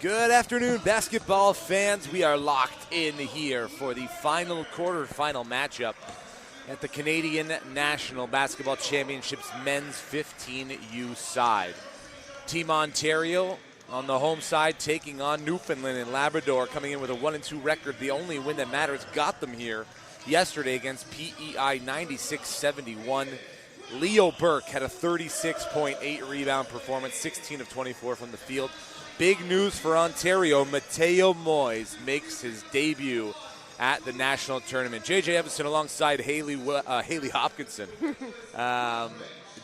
Good afternoon, basketball fans. We are locked in here for the quarterfinal matchup at the Canadian National Basketball Championships men's 15U side. Team Ontario on the home side taking on Newfoundland and Labrador, coming in with a 1-2 record. The only win that matters got them here yesterday against PEI 96-71. Leo Burke had a 36.8 rebound performance, 16 of 24 from the field. Big news for Ontario, Mateo Moyes makes his debut at the national tournament. J.J. Evanston alongside Haley Hopkinson.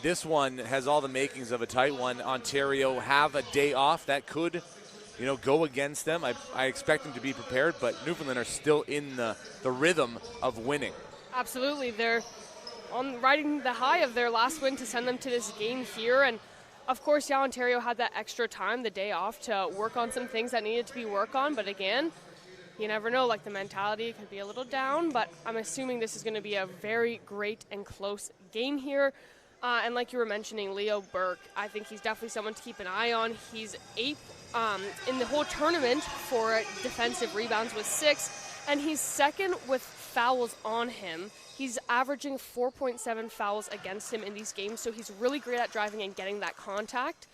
This one has all the makings of a tight one. Ontario have a day off that could, go against them. I expect them to be prepared, but Newfoundland are still in the rhythm of winning. Absolutely. They're riding the high of their last win to send them to this game here. And of course, Ontario had that extra time, the day off, to work on some things that needed to be worked on. But again, you never know, the mentality could be a little down, but I'm assuming this is going to be a very great and close game here. And like you were mentioning, Leo Burke, I think he's definitely someone to keep an eye on. He's 8th in the whole tournament for defensive rebounds with 6, and he's 2nd with fouls on him. He's averaging 4.7 fouls against him in these games, so he's really great at driving and getting that contact.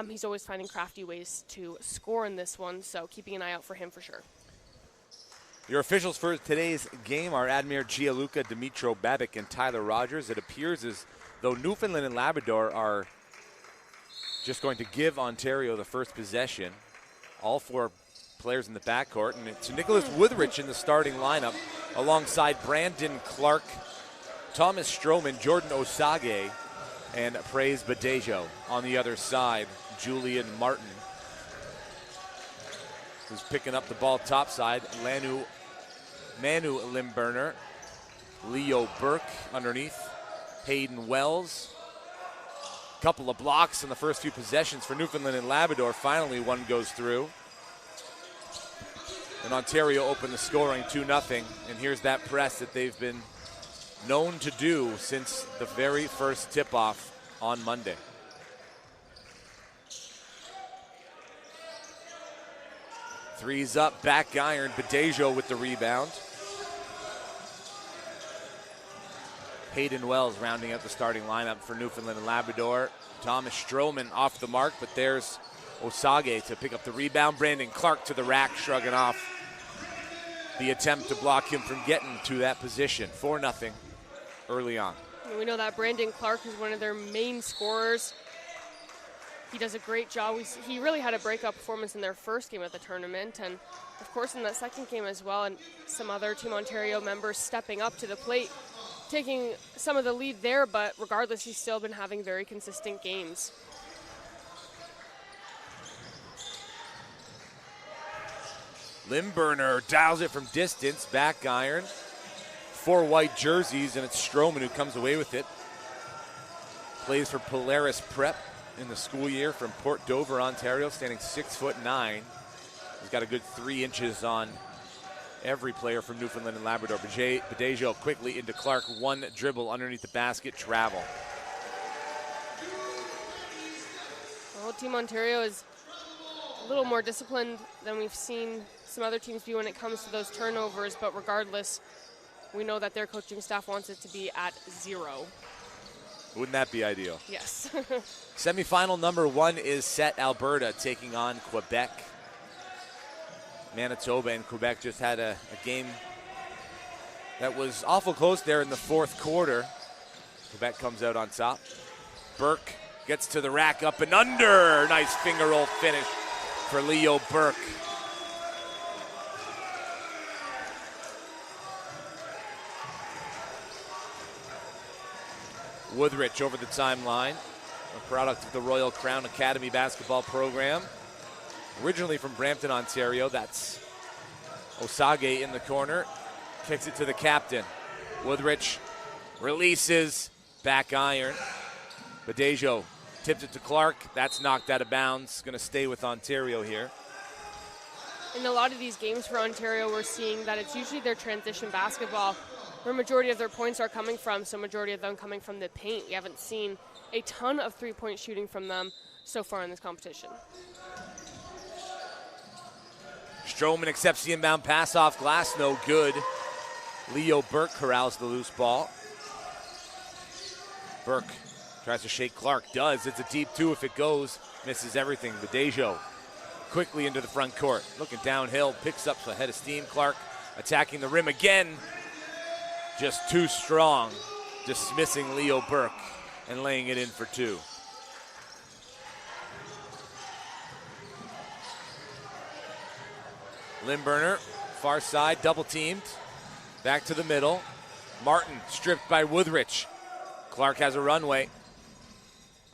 He's always finding crafty ways to score in this one, so keeping an eye out for him for sure. Your officials for today's game are Admir Gianluca, Dimitro Babic, and Tyler Rogers. It appears as though Newfoundland and Labrador are just going to give Ontario the first possession. All 4 players in the backcourt, and it's Nicholas Woodrich in the starting lineup alongside Brandon Clark, Thomas Stroman, Jordan Osage, and Praise Badejo. On the other side, Julian Martin, who's picking up the ball topside. Manu Limburner, Leo Burke underneath, Hayden Wells. Couple of blocks in the first few possessions for Newfoundland and Labrador. Finally, one goes through. And Ontario opened the scoring 2-0. And here's that press that they've been known to do since the very first tip-off on Monday. Three's up, back iron. Badejo with the rebound. Hayden Wells rounding out the starting lineup for Newfoundland and Labrador. Thomas Stroman off the mark, but there's Osage to pick up the rebound. Brandon Clark to the rack, shrugging off the attempt to block him from getting to that position. 4-0 early on. We know that Brandon Clark is one of their main scorers. He does a great job. He really had a breakout performance in their first game of the tournament, and of course in that second game as well, and some other Team Ontario members stepping up to the plate, taking some of the lead there, but regardless, he's still been having very consistent games. Limburner dials it from distance, back iron. 4 white jerseys, and it's Stroman who comes away with it. Plays for Polaris Prep in the school year from Port Dover, Ontario, standing 6'9". He's got a good 3 inches on every player from Newfoundland and Labrador. Badejo quickly into Clark, 1 dribble underneath the basket, travel. Well, Team Ontario is a little more disciplined than we've seen some other teams be when it comes to those turnovers, but regardless, we know that their coaching staff wants it to be at 0. Wouldn't that be ideal? Yes. Semifinal number 1 is set. Alberta taking on Quebec. Manitoba and Quebec just had a game that was awful close there in the 4th quarter. Quebec comes out on top. Burke gets to the rack, up and under. Nice finger roll finish for Leo Burke. Woodrich over the timeline, a product of the Royal Crown Academy basketball program. Originally from Brampton, Ontario. That's Osage in the corner. Kicks it to the captain. Woodrich releases, back iron. Badejo tipped it to Clark. That's knocked out of bounds. Going to stay with Ontario here. In a lot of these games for Ontario, we're seeing that it's usually their transition basketball where majority of their points are coming from, so majority of them coming from the paint. We haven't seen a ton of three-point shooting from them so far in this competition. Stroman accepts the inbound pass off glass, no good. Leo Burke corrals the loose ball. Burke tries to shake Clark, does. It's a deep two if it goes. Misses everything. Badejo quickly into the front court. Looking downhill, picks up a head of steam. Clark attacking the rim again. Just too strong. Dismissing Leo Burke and laying it in for two. Limburner, far side, double teamed. Back to the middle. Martin stripped by Woodrich. Clark has a runway.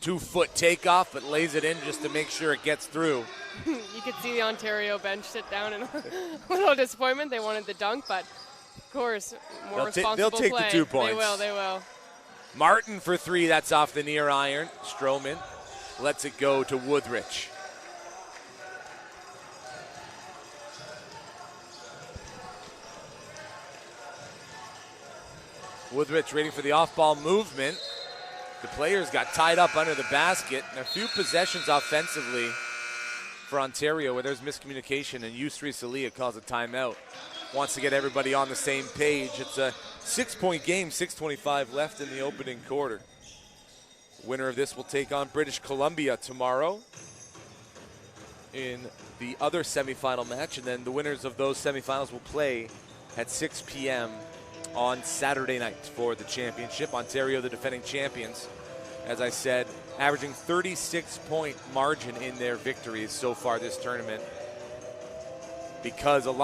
2-foot takeoff, but lays it in just to make sure it gets through. You could see the Ontario bench sit down in a little disappointment. They wanted the dunk, but of course, more responsible they'll take play. the 2 points. They will. Martin for three, that's off the near iron. Stroman lets it go to Woodrich. Woodrich waiting for the off-ball movement. The players got tied up under the basket. And a few possessions offensively for Ontario where there's miscommunication, and Yusri Salia calls a timeout. Wants to get everybody on the same page. It's a 6-point game, 6:25 left in the opening quarter. Winner of this will take on British Columbia tomorrow in the other semifinal match, and then the winners of those semifinals will play at 6 p.m. on Saturday night for the championship. Ontario, the defending champions, as I said, averaging 36-point margin in their victories so far this tournament because of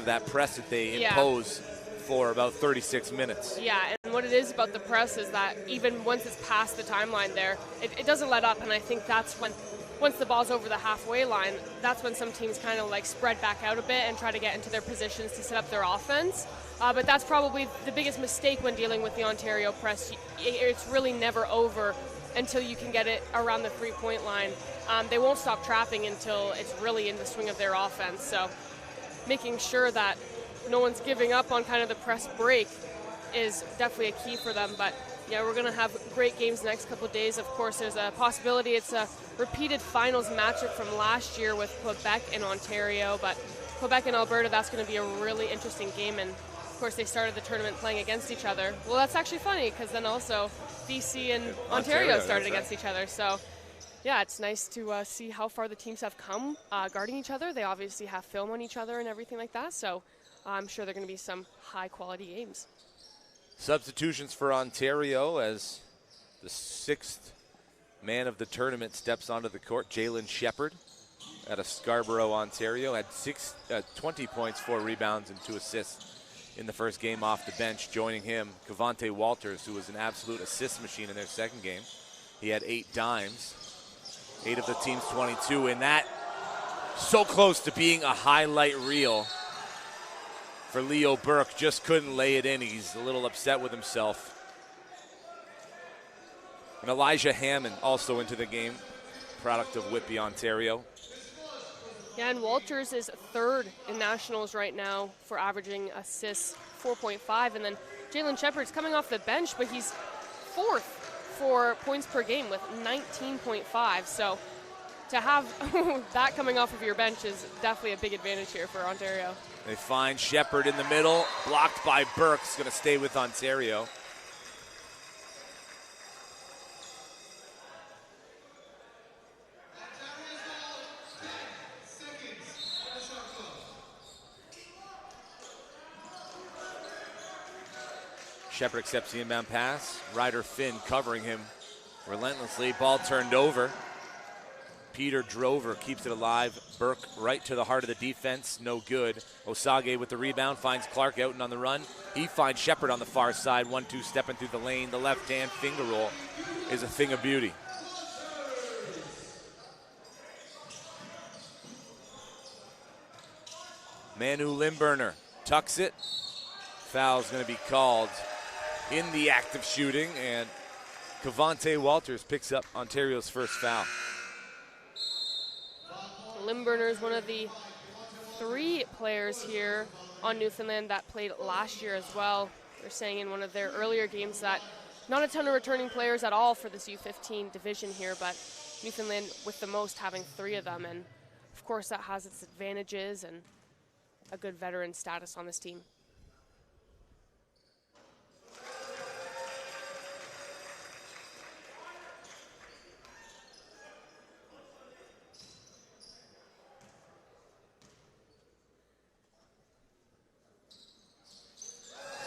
that press that they impose for about 36 minutes. Yeah, and what it is about the press is that even once it's past the timeline there, it doesn't let up, and I think that's when, once the ball's over the halfway line, that's when some teams kind of like spread back out a bit and try to get into their positions to set up their offense. But that's probably the biggest mistake when dealing with the Ontario press. It's really never over until you can get it around the 3-point line. They won't stop trapping until it's really in the swing of their offense. So making sure that no one's giving up on kind of the press break is definitely a key for them. But yeah, we're going to have great games the next couple of days. Of course, there's a possibility it's a repeated finals matchup from last year with Quebec and Ontario. But Quebec and Alberta, that's going to be a really interesting game. And of course, they started the tournament playing against each other. Well, that's actually funny because then also BC and Ontario started against each other. So yeah, it's nice to see how far the teams have come guarding each other. They obviously have film on each other and everything like that. So I'm sure there are going to be some high-quality games. Substitutions for Ontario as the 6th man of the tournament steps onto the court. Jalen Shepard out of Scarborough, Ontario, had 20 points, 4 rebounds, and 2 assists in the first game off the bench. Joining him, Cavante Walters, who was an absolute assist machine in their second game. He had 8 dimes, 8 of the team's 22, and that so close to being a highlight reel for Leo Burke. Just couldn't lay it in. He's a little upset with himself. And Elijah Hammond also into the game, product of Whitby, Ontario. Yeah, and Walters is 3rd in nationals right now for averaging assists, 4.5. And then Jalen Shepard's coming off the bench, but he's 4th for points per game with 19.5. So to have that coming off of your bench is definitely a big advantage here for Ontario. They find Shepard in the middle, blocked by Burke. He's going to stay with Ontario. Shepard accepts the inbound pass. Ryder Finn covering him relentlessly. Ball turned over. Peter Drover keeps it alive. Burke right to the heart of the defense. No good. Osage with the rebound finds Clark out and on the run. He finds Shepard on the far side. 1-2 stepping through the lane. The left hand finger roll is a thing of beauty. Manu Limburner tucks it. Foul's going to be called in the act of shooting, and Cavante Walters picks up Ontario's first foul. Limburner is one of the 3 players here on Newfoundland that played last year as well. They're saying in one of their earlier games that not a ton of returning players at all for this U15 division here, but Newfoundland with the most, having 3 of them. And of course, that has its advantages and a good veteran status on this team.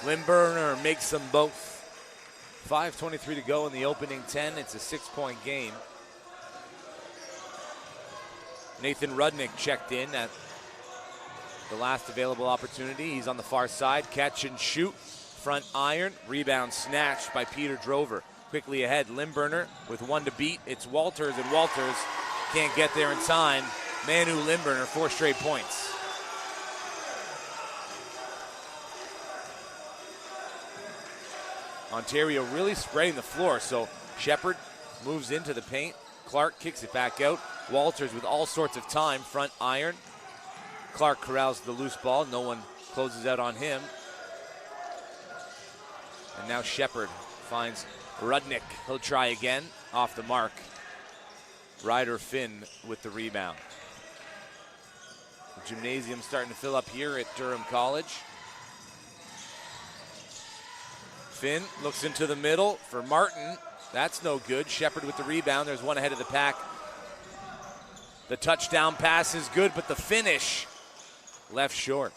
Limburner makes them both. 5:23 to go in the opening 10. It's a 6-point game. Nathan Rudnick checked in at the last available opportunity. He's on the far side. Catch and shoot. Front iron. Rebound snatched by Peter Drover. Quickly ahead. Limburner with one to beat. It's Walters, and Walters can't get there in time. Manu Limburner, 4 straight points. Ontario really spreading the floor, so Shepard moves into the paint. Clark kicks it back out. Walters with all sorts of time, front iron. Clark corrals the loose ball. No one closes out on him. And now Shepard finds Rudnick. He'll try again, off the mark. Ryder Finn with the rebound. The gymnasium starting to fill up here at Durham College. Finn looks into the middle for Martin. That's no good. Shepard with the rebound. There's one ahead of the pack. The touchdown pass is good, but the finish left short.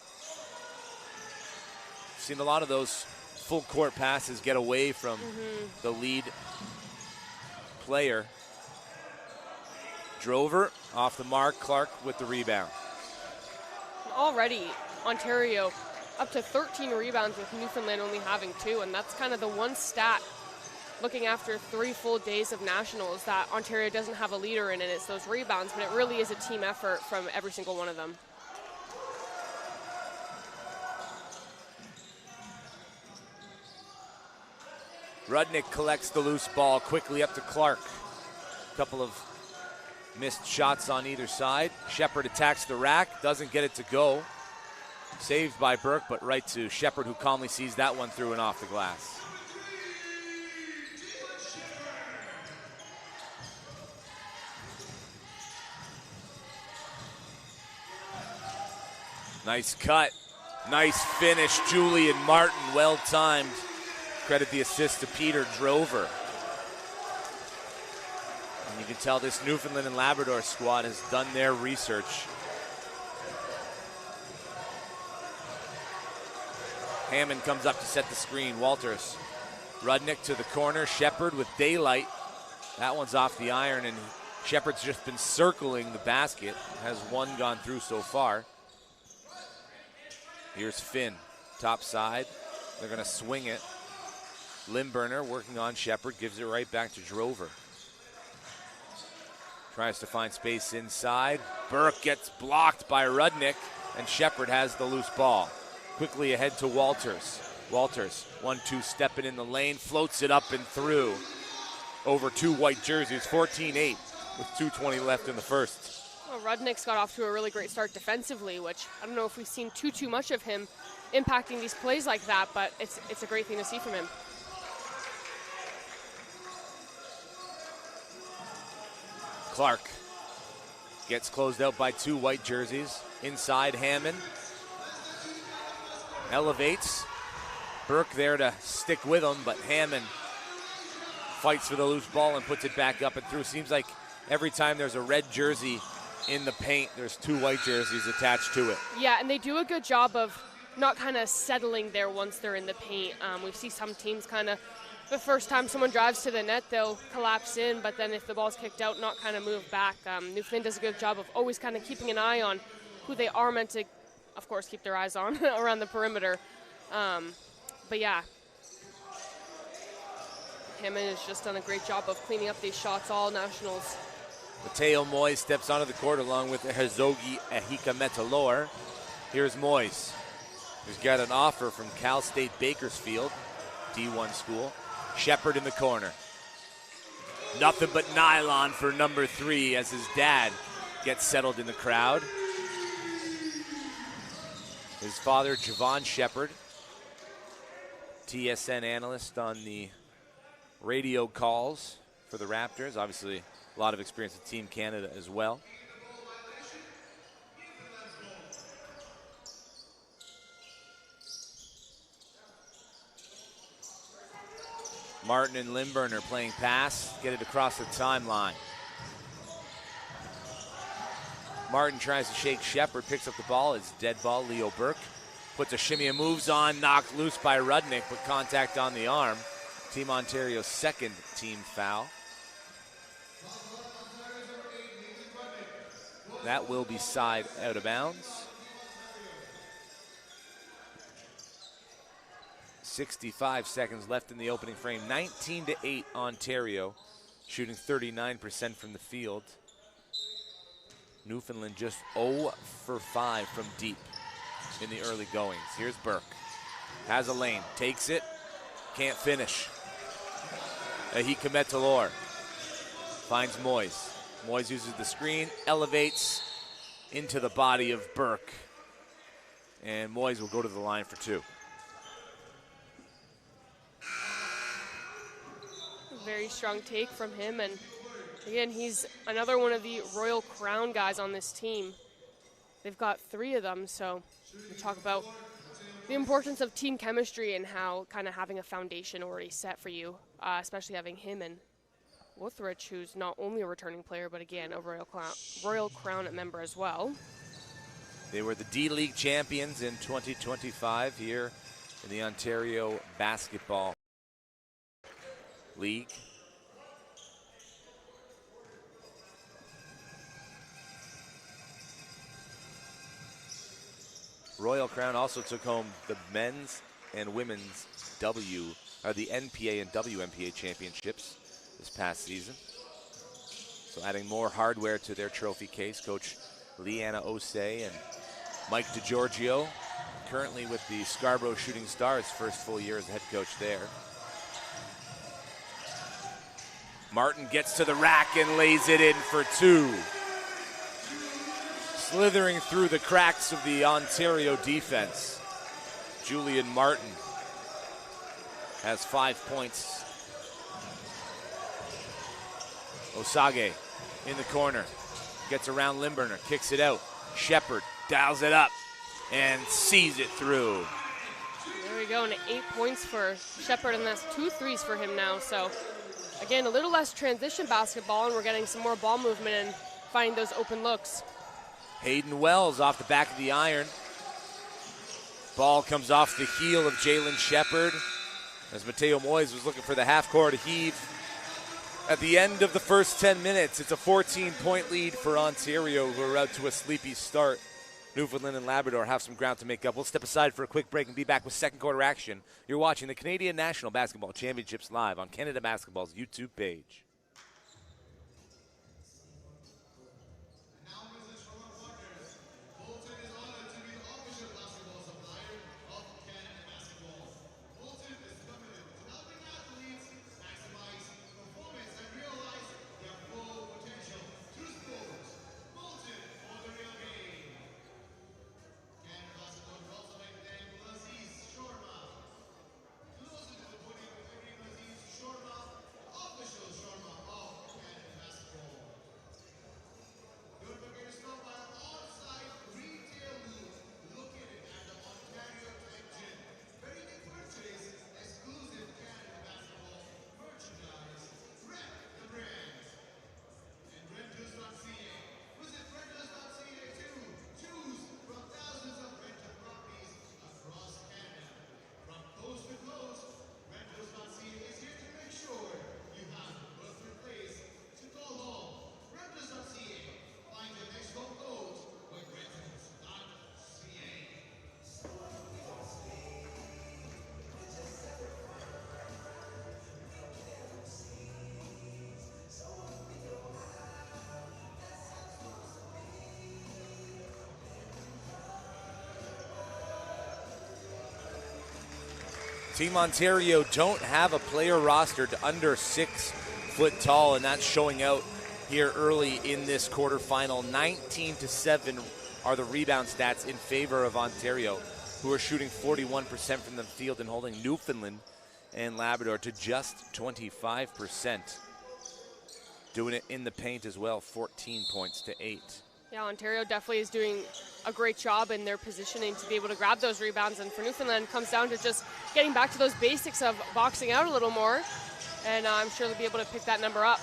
Seen a lot of those full court passes get away from the lead player. Drover off the mark. Clark with the rebound. Already, Ontario up to 13 rebounds with Newfoundland only having 2, and that's kind of the one stat looking after 3 full days of nationals that Ontario doesn't have a leader in, and it's those rebounds, but it really is a team effort from every single one of them. Rudnick collects the loose ball quickly up to Clark. A couple of missed shots on either side. Shepard attacks the rack, doesn't get it to go. Saved by Burke, but right to Shepard, who calmly sees that one through and off the glass. Nice cut. Nice finish. Julian Martin, well timed. Credit the assist to Peter Drover. And you can tell this Newfoundland and Labrador squad has done their research. Hammond comes up to set the screen. Walters. Rudnick to the corner. Shepard with daylight. That one's off the iron, and Shepard's just been circling the basket. Has one gone through so far. Here's Finn, top side. They're going to swing it. Limburner working on Shepard, gives it right back to Drover. Tries to find space inside. Burke gets blocked by Rudnick, and Shepard has the loose ball. Quickly ahead to Walters. Walters, 1-2 stepping in the lane, floats it up and through. Over 2 white jerseys, 14-8 with 2:20 left in the first. Well, Rudnick's got off to a really great start defensively, which I don't know if we've seen too much of him impacting these plays like that, but it's a great thing to see from him. Clark gets closed out by 2 white jerseys. Inside, Hammond elevates. Burke there to stick with him, but Hammond fights for the loose ball and puts it back up and through. Seems like every time there's a red jersey in the paint, there's 2 white jerseys attached to it. Yeah, and they do a good job of not kind of settling there once they're in the paint. We see some teams kind of, the first time someone drives to the net, they'll collapse in, but then if the ball's kicked out, not kind of move back. Newfoundland does a good job of always kind of keeping an eye on who they are meant to, of course, keep their eyes on around the perimeter. But yeah, Hammond has just done a great job of cleaning up these shots all nationals. Mateo Moyes steps onto the court along with Hezogi Ahika Metalor. Here's Moyes, who's got an offer from Cal State Bakersfield, D1 school. Shepard in the corner. Nothing but nylon for number 3 as his dad gets settled in the crowd. His father, Javon Shepard, TSN analyst on the radio calls for the Raptors. Obviously, a lot of experience with Team Canada as well. Martin and Lindburn are playing pass, get it across the timeline. Martin tries to shake Shepard, picks up the ball. It's dead ball. Leo Burke puts a shimmy and moves on, knocked loose by Rudnick, but contact on the arm. Team Ontario's second team foul. That will be side out of bounds. 65 seconds left in the opening frame. 19-8 Ontario, shooting 39% from the field. Newfoundland just 0 for 5 from deep in the early goings. Here's Burke. Has a lane, takes it, can't finish. Ahikametalor finds Moyes. Moyes uses the screen, elevates into the body of Burke. And Moyes will go to the line for 2. Very strong take from him, and again, he's another one of the Royal Crown guys on this team. They've got 3 of them, so we talk about the importance of team chemistry and how kind of having a foundation already set for you, especially having him and Wuthridge, who's not only a returning player, but again, a Royal Crown member as well. They were the D-League champions in 2025 here in the Ontario Basketball League. Royal Crown also took home the men's and women's the NPA and WNPA championships this past season. So adding more hardware to their trophy case. Coach Leanna Osei and Mike DiGiorgio, currently with the Scarborough Shooting Stars, first full year as head coach there. Martin gets to the rack and lays it in for 2. Slithering through the cracks of the Ontario defense, Julian Martin has 5 points. Osage in the corner, gets around Lindburner, kicks it out. Shepard dials it up and sees it through. There we go, and 8 points for Shepard, and that's 2 threes for him now. So again, a little less transition basketball, and we're getting some more ball movement and finding those open looks. Hayden Wells off the back of the iron. Ball comes off the heel of Jalen Shepard as Mateo Moyes was looking for the half-court heave. At the end of the first 10 minutes, it's a 14-point lead for Ontario, who are out to a sleepy start. Newfoundland and Labrador have some ground to make up. We'll step aside for a quick break and be back with second quarter action. You're watching the Canadian National Basketball Championships live on Canada Basketball's YouTube page. Team Ontario don't have a player rostered under 6 foot tall, and that's showing out here early in this quarterfinal. 19-7 are the rebound stats in favor of Ontario, who are shooting 41% from the field and holding Newfoundland and Labrador to just 25%. Doing it in the paint as well, 14 points to 8. Yeah, Ontario definitely is doing a great job in their positioning to be able to grab those rebounds. And for Newfoundland, it comes down to just getting back to those basics of boxing out a little more and I'm sure they'll be able to pick that number up.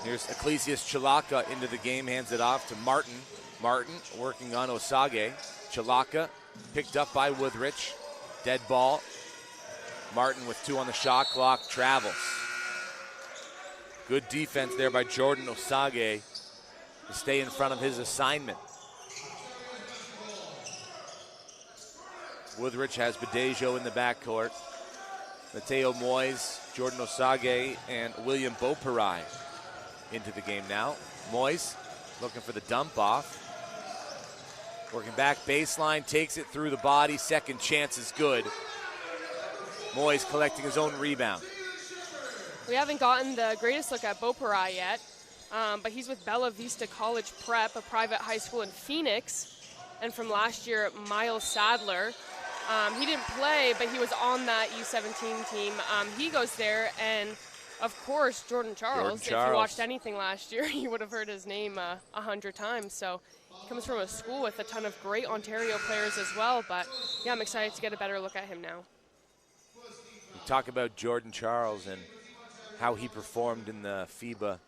Here's Ecclesias Chalaka into the game, hands it off to Martin. Martin working on Osage. Chalaka picked up by Woodrich. Dead ball. Martin with 2 on the shot clock, travels. Good defense there by Jordan Osage to stay in front of his assignment. Woodrich has Badejo in the backcourt. Mateo Moyes, Jordan Osage, and William Beauperai into the game now. Moyes looking for the dump off. Working back baseline, takes it through the body. Second chance is good. Moyes collecting his own rebound. We haven't gotten the greatest look at Beauperai yet, but he's with Bella Vista College Prep, a private high school in Phoenix. And from last year, Miles Sadler. He didn't play, but he was on that U17 team. He goes there, and of course, Jordan Charles. If you watched anything last year, you would have heard his name 100 times. So he comes from a school with a ton of great Ontario players as well. But yeah, I'm excited to get a better look at him now. We talk about Jordan Charles and how he performed in the FIBA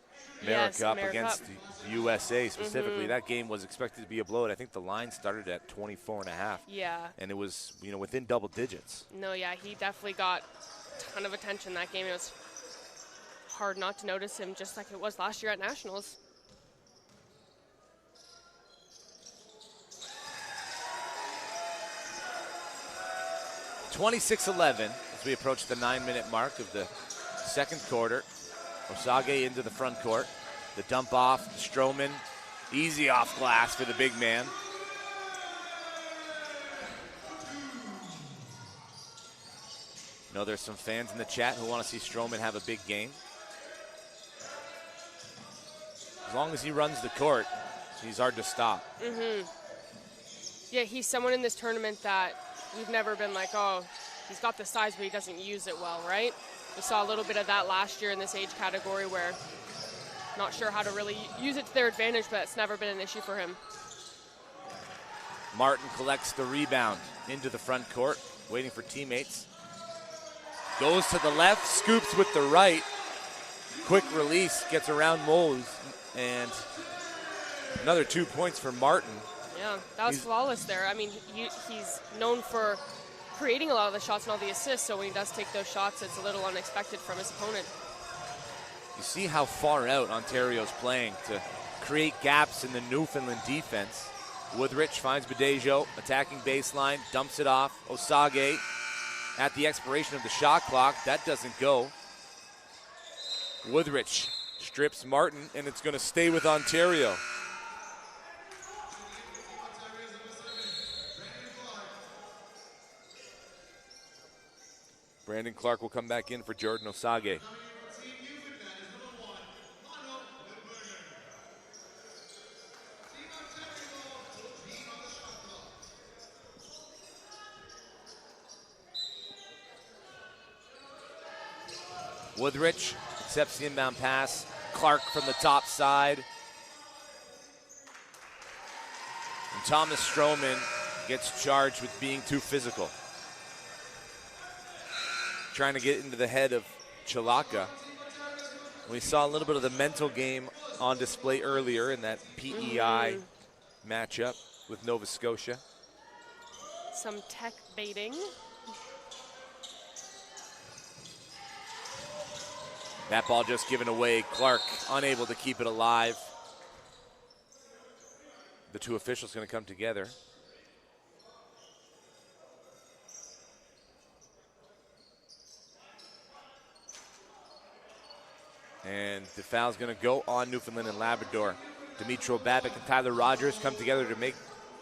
Cup against the USA specifically. That game was expected to be a blowout. I think the line started at 24.5. Yeah. And it was, within double digits. No, yeah, he definitely got a ton of attention that game. It was hard not to notice him, just like it was last year at Nationals. (26-11) as we approach the 9-minute mark of the second quarter. Osage into the front court. The dump off, Stroman. Easy off glass for the big man. There's some fans in the chat who want to see Stroman have a big game. As long as he runs the court, he's hard to stop. Yeah, he's someone in this tournament that we've never been like, oh, he's got the size, but he doesn't use it well, right? We saw a little bit of that last year in this age category where not sure how to really use it to their advantage, but it's never been an issue for him. Martin collects the rebound into the front court, waiting for teammates. Goes to the left, scoops with the right. Quick release, gets around Moles, and another 2 points for Martin. Yeah, that was flawless there. I mean, he's known for creating a lot of the shots and all the assists, so when he does take those shots, it's a little unexpected from his opponent. You see how far out Ontario's playing to create gaps in the Newfoundland defense. Woodrich finds Badejo, attacking baseline, dumps it off. Osage at the expiration of the shot clock. That doesn't go. Woodrich strips Martin, and it's going to stay with Ontario. Brandon Clark will come back in for Jordan Osage. Woodrich accepts the inbound pass. Clark from the top side. And Thomas Stroman gets charged with being too physical. Trying to get into the head of Chalaka. We saw a little bit of the mental game on display earlier in that PEI matchup with Nova Scotia. Some tech baiting. That ball just given away. Clark unable to keep it alive. The two officials going to come together. And the foul's going to go on Newfoundland and Labrador. Dimitro Babic and Tyler Rogers come together to make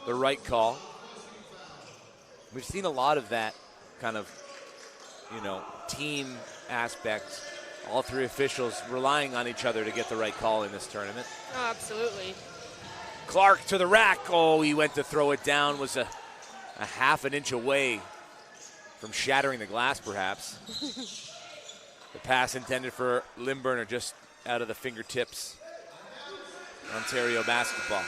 the right call. We've seen a lot of that kind of, team aspect. All three officials relying on each other to get the right call in this tournament. Oh, absolutely. Clark to the rack. Oh, he went to throw it down. Was a half an inch away from shattering the glass, perhaps. The pass intended for Limburner just out of the fingertips. Ontario basketball.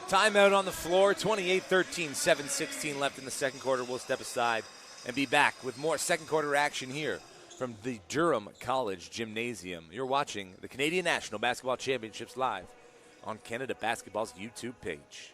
Timeout on the floor, 28-13, 7:16 left in the second quarter. We'll step aside and be back with more second quarter action here from the Durham College Gymnasium. You're watching the Canadian National Basketball Championships live on Canada Basketball's YouTube page.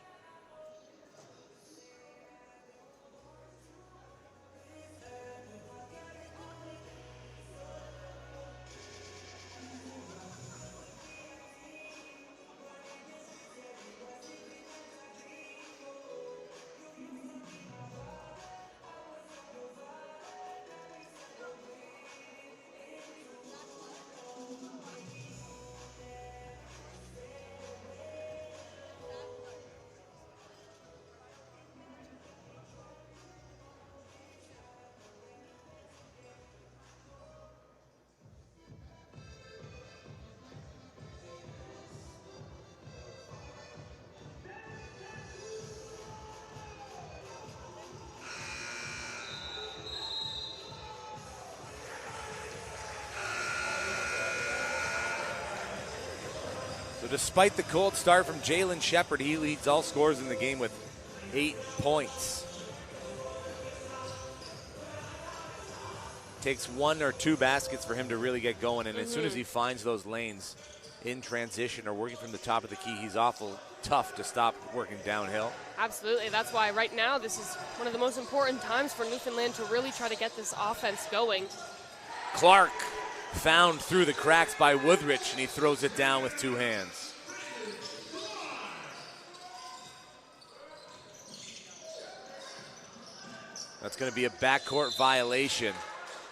So despite the cold start from Jalen Shepard, he leads all scorers in the game with 8 points. Takes 1 or 2 baskets for him to really get going, and as soon as he finds those lanes in transition or working from the top of the key, he's awful tough to stop working downhill. Absolutely. That's why right now this is one of the most important times for Newfoundland to really try to get this offense going. Clark found through the cracks by Woodrich, and he throws it down with 2 hands. That's going to be a backcourt violation.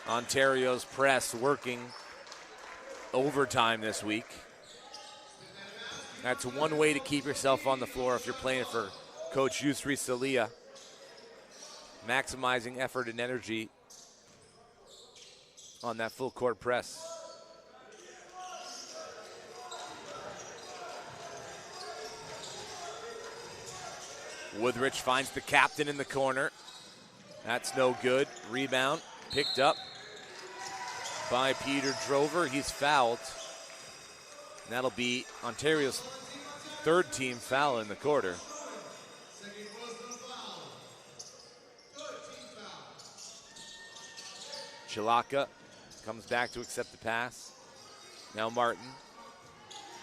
Ontario's press working overtime this week. That's one way to keep yourself on the floor if you're playing for Coach Yusri Salia. Maximizing effort and energy on that full court press. Woodrich finds the captain in the corner. That's no good. Rebound picked up by Peter Drover. He's fouled. And that'll be Ontario's 3rd team foul in the quarter. Chilaka comes back to accept the pass. Now Martin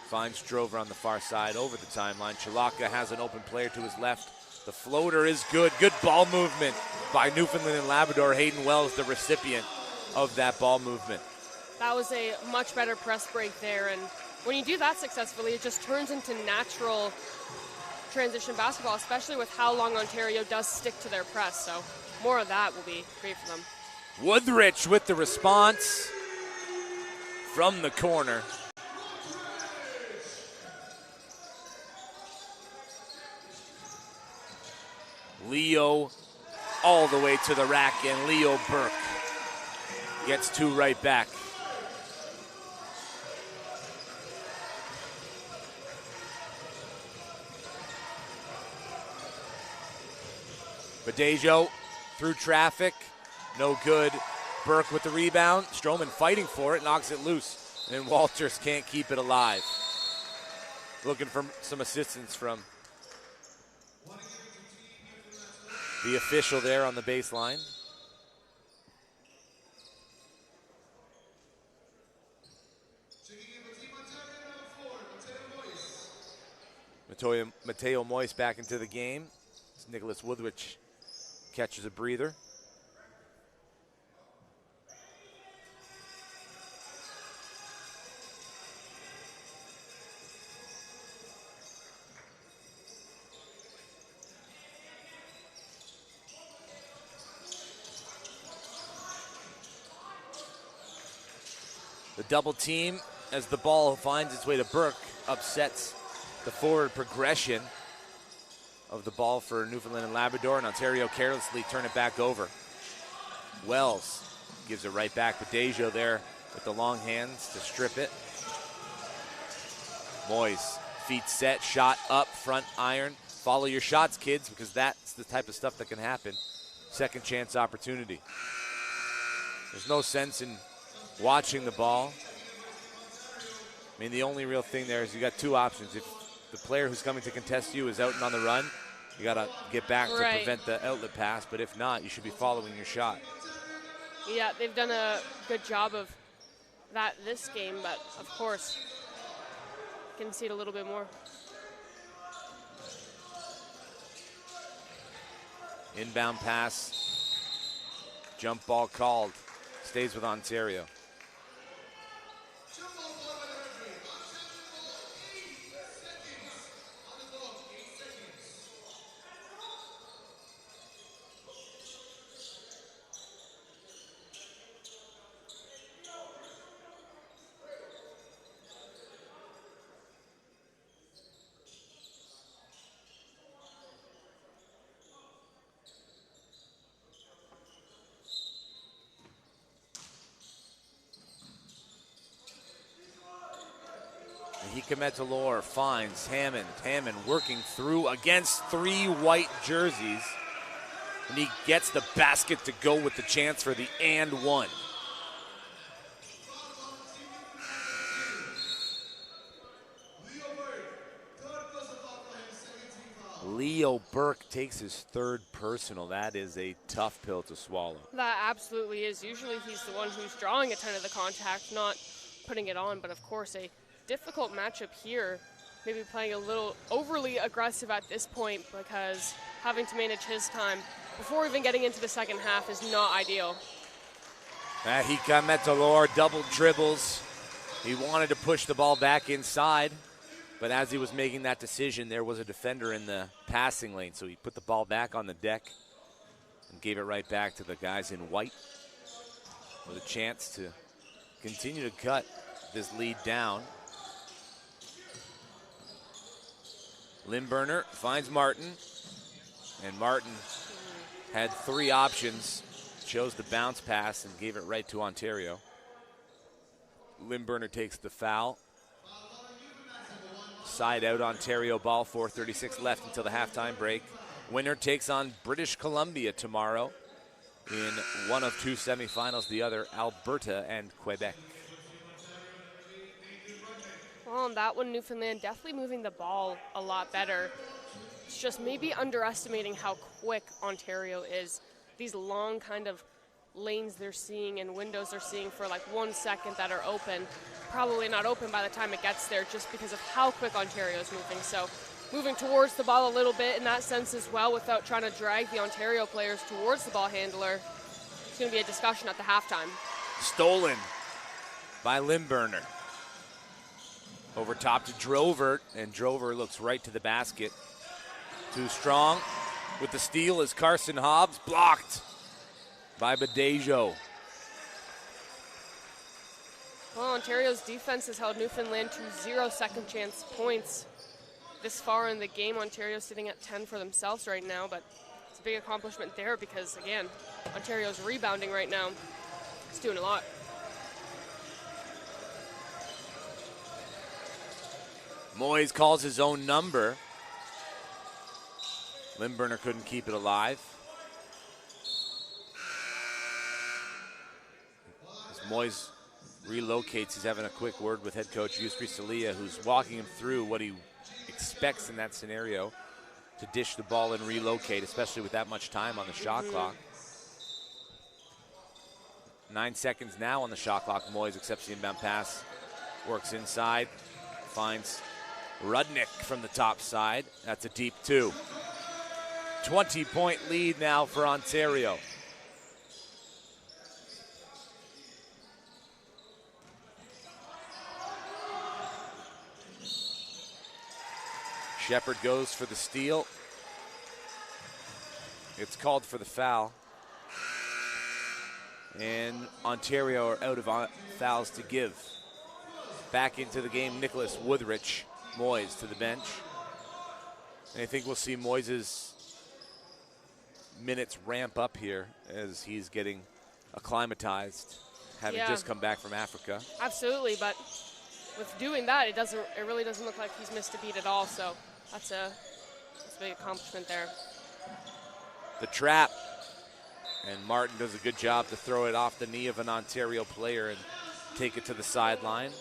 finds Drover on the far side over the timeline. Chilaka has an open player to his left. The floater is good. Good ball movement by Newfoundland and Labrador. Hayden Wells, the recipient of that ball movement. That was a much better press break there, and when you do that successfully, it just turns into natural transition basketball, especially with how long Ontario does stick to their press. So more of that will be great for them. Woodrich with the response from the corner. Leo all the way to the rack, and Leo Burke gets 2 right back. Badejo through traffic, no good. Burke with the rebound. Stroman fighting for it, knocks it loose, and Walters can't keep it alive. Looking for some assistance from the official there on the baseline. Mateo Moyes back into the game. Nicholas Woodrich catches a breather. The double team as the ball finds its way to Burke upsets the forward progression of the ball for Newfoundland and Labrador, and Ontario carelessly turn it back over. Wells gives it right back. Badejo there with the long hands to strip it. Moyes, feet set, shot up, front iron. Follow your shots, kids, because that's the type of stuff that can happen. Second chance opportunity. There's no sense in watching the ball. I mean, the only real thing there is you got 2 options. If the player who's coming to contest you is out and on the run, you got to get back to prevent the outlet pass. But if not, you should be following your shot. Yeah, they've done a good job of that this game, but of course, can see it a little bit more. Inbound pass, jump ball called, stays with Ontario. Hikametalor finds Hammond. Hammond working through against 3 white jerseys. And he gets the basket to go with the chance for the and one. Leo Burke takes his 3rd personal. That is a tough pill to swallow. That absolutely is. Usually he's the one who's drawing a ton of the contact, not putting it on, but of course a difficult matchup here, maybe playing a little overly aggressive at this point because having to manage his time before even getting into the second half is not ideal. Hikametalor double dribbles. He wanted to push the ball back inside, but as he was making that decision, there was a defender in the passing lane, so he put the ball back on the deck and gave it right back to the guys in white with a chance to continue to cut this lead down. Limburner finds Martin, and Martin had 3 options, chose the bounce pass and gave it right to Ontario. Limburner takes the foul. Side out Ontario ball, 4:36 left until the halftime break. Winner takes on British Columbia tomorrow in one of 2 semifinals, the other Alberta and Quebec. Well, on that one, Newfoundland definitely moving the ball a lot better. It's just maybe underestimating how quick Ontario is. These long kind of lanes they're seeing and windows they're seeing for like 1 second that are open, probably not open by the time it gets there just because of how quick Ontario is moving. So moving towards the ball a little bit in that sense as well without trying to drag the Ontario players towards the ball handler. It's going to be a discussion at the halftime. Stolen by Limburner. Over top to Drover, and Drover looks right to the basket. Too strong with the steal is Carson Hobbs, blocked by Badejo. Well, Ontario's defense has held Newfoundland to 0 second chance points this far in the game. Ontario's sitting at 10 for themselves right now, but it's a big accomplishment there because, again, Ontario's rebounding right now. It's doing a lot. Moyes calls his own number. Limburner couldn't keep it alive. As Moyes relocates, he's having a quick word with head coach Yusri Salia, who's walking him through what he expects in that scenario to dish the ball and relocate, especially with that much time on the shot clock. 9 seconds now on the shot clock. Moyes accepts the inbound pass, works inside, finds Rudnick from the top side. That's a deep 2. 20-point lead now for Ontario. Shepard goes for the steal. It's called for the foul. And Ontario are out of fouls to give. Back into the game, Nicholas Woodrich. Moyes to the bench. And I think we'll see Moyes' minutes ramp up here as he's getting acclimatized, having just come back from Africa. Absolutely, but with doing that, it really doesn't look like he's missed a beat at all, so that's a big accomplishment there. The trap, and Martin does a good job to throw it off the knee of an Ontario player and take it to the sideline.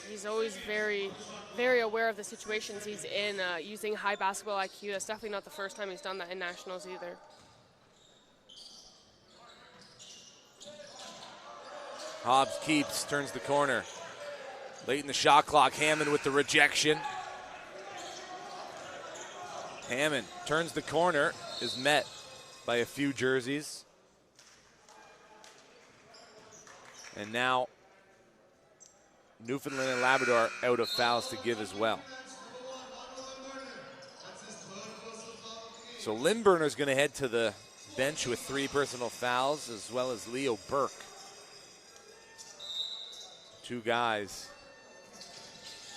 He's always very, very aware of the situations he's in, using high basketball IQ. That's definitely not the first time he's done that in nationals either. Hobbs keeps, turns the corner. Late in the shot clock, Hammond with the rejection. Hammond turns the corner, is met by a few jerseys. And now Newfoundland and Labrador out of fouls to give as well. So Lindberner's going to head to the bench with 3 personal fouls, as well as Leo Burke. 2 guys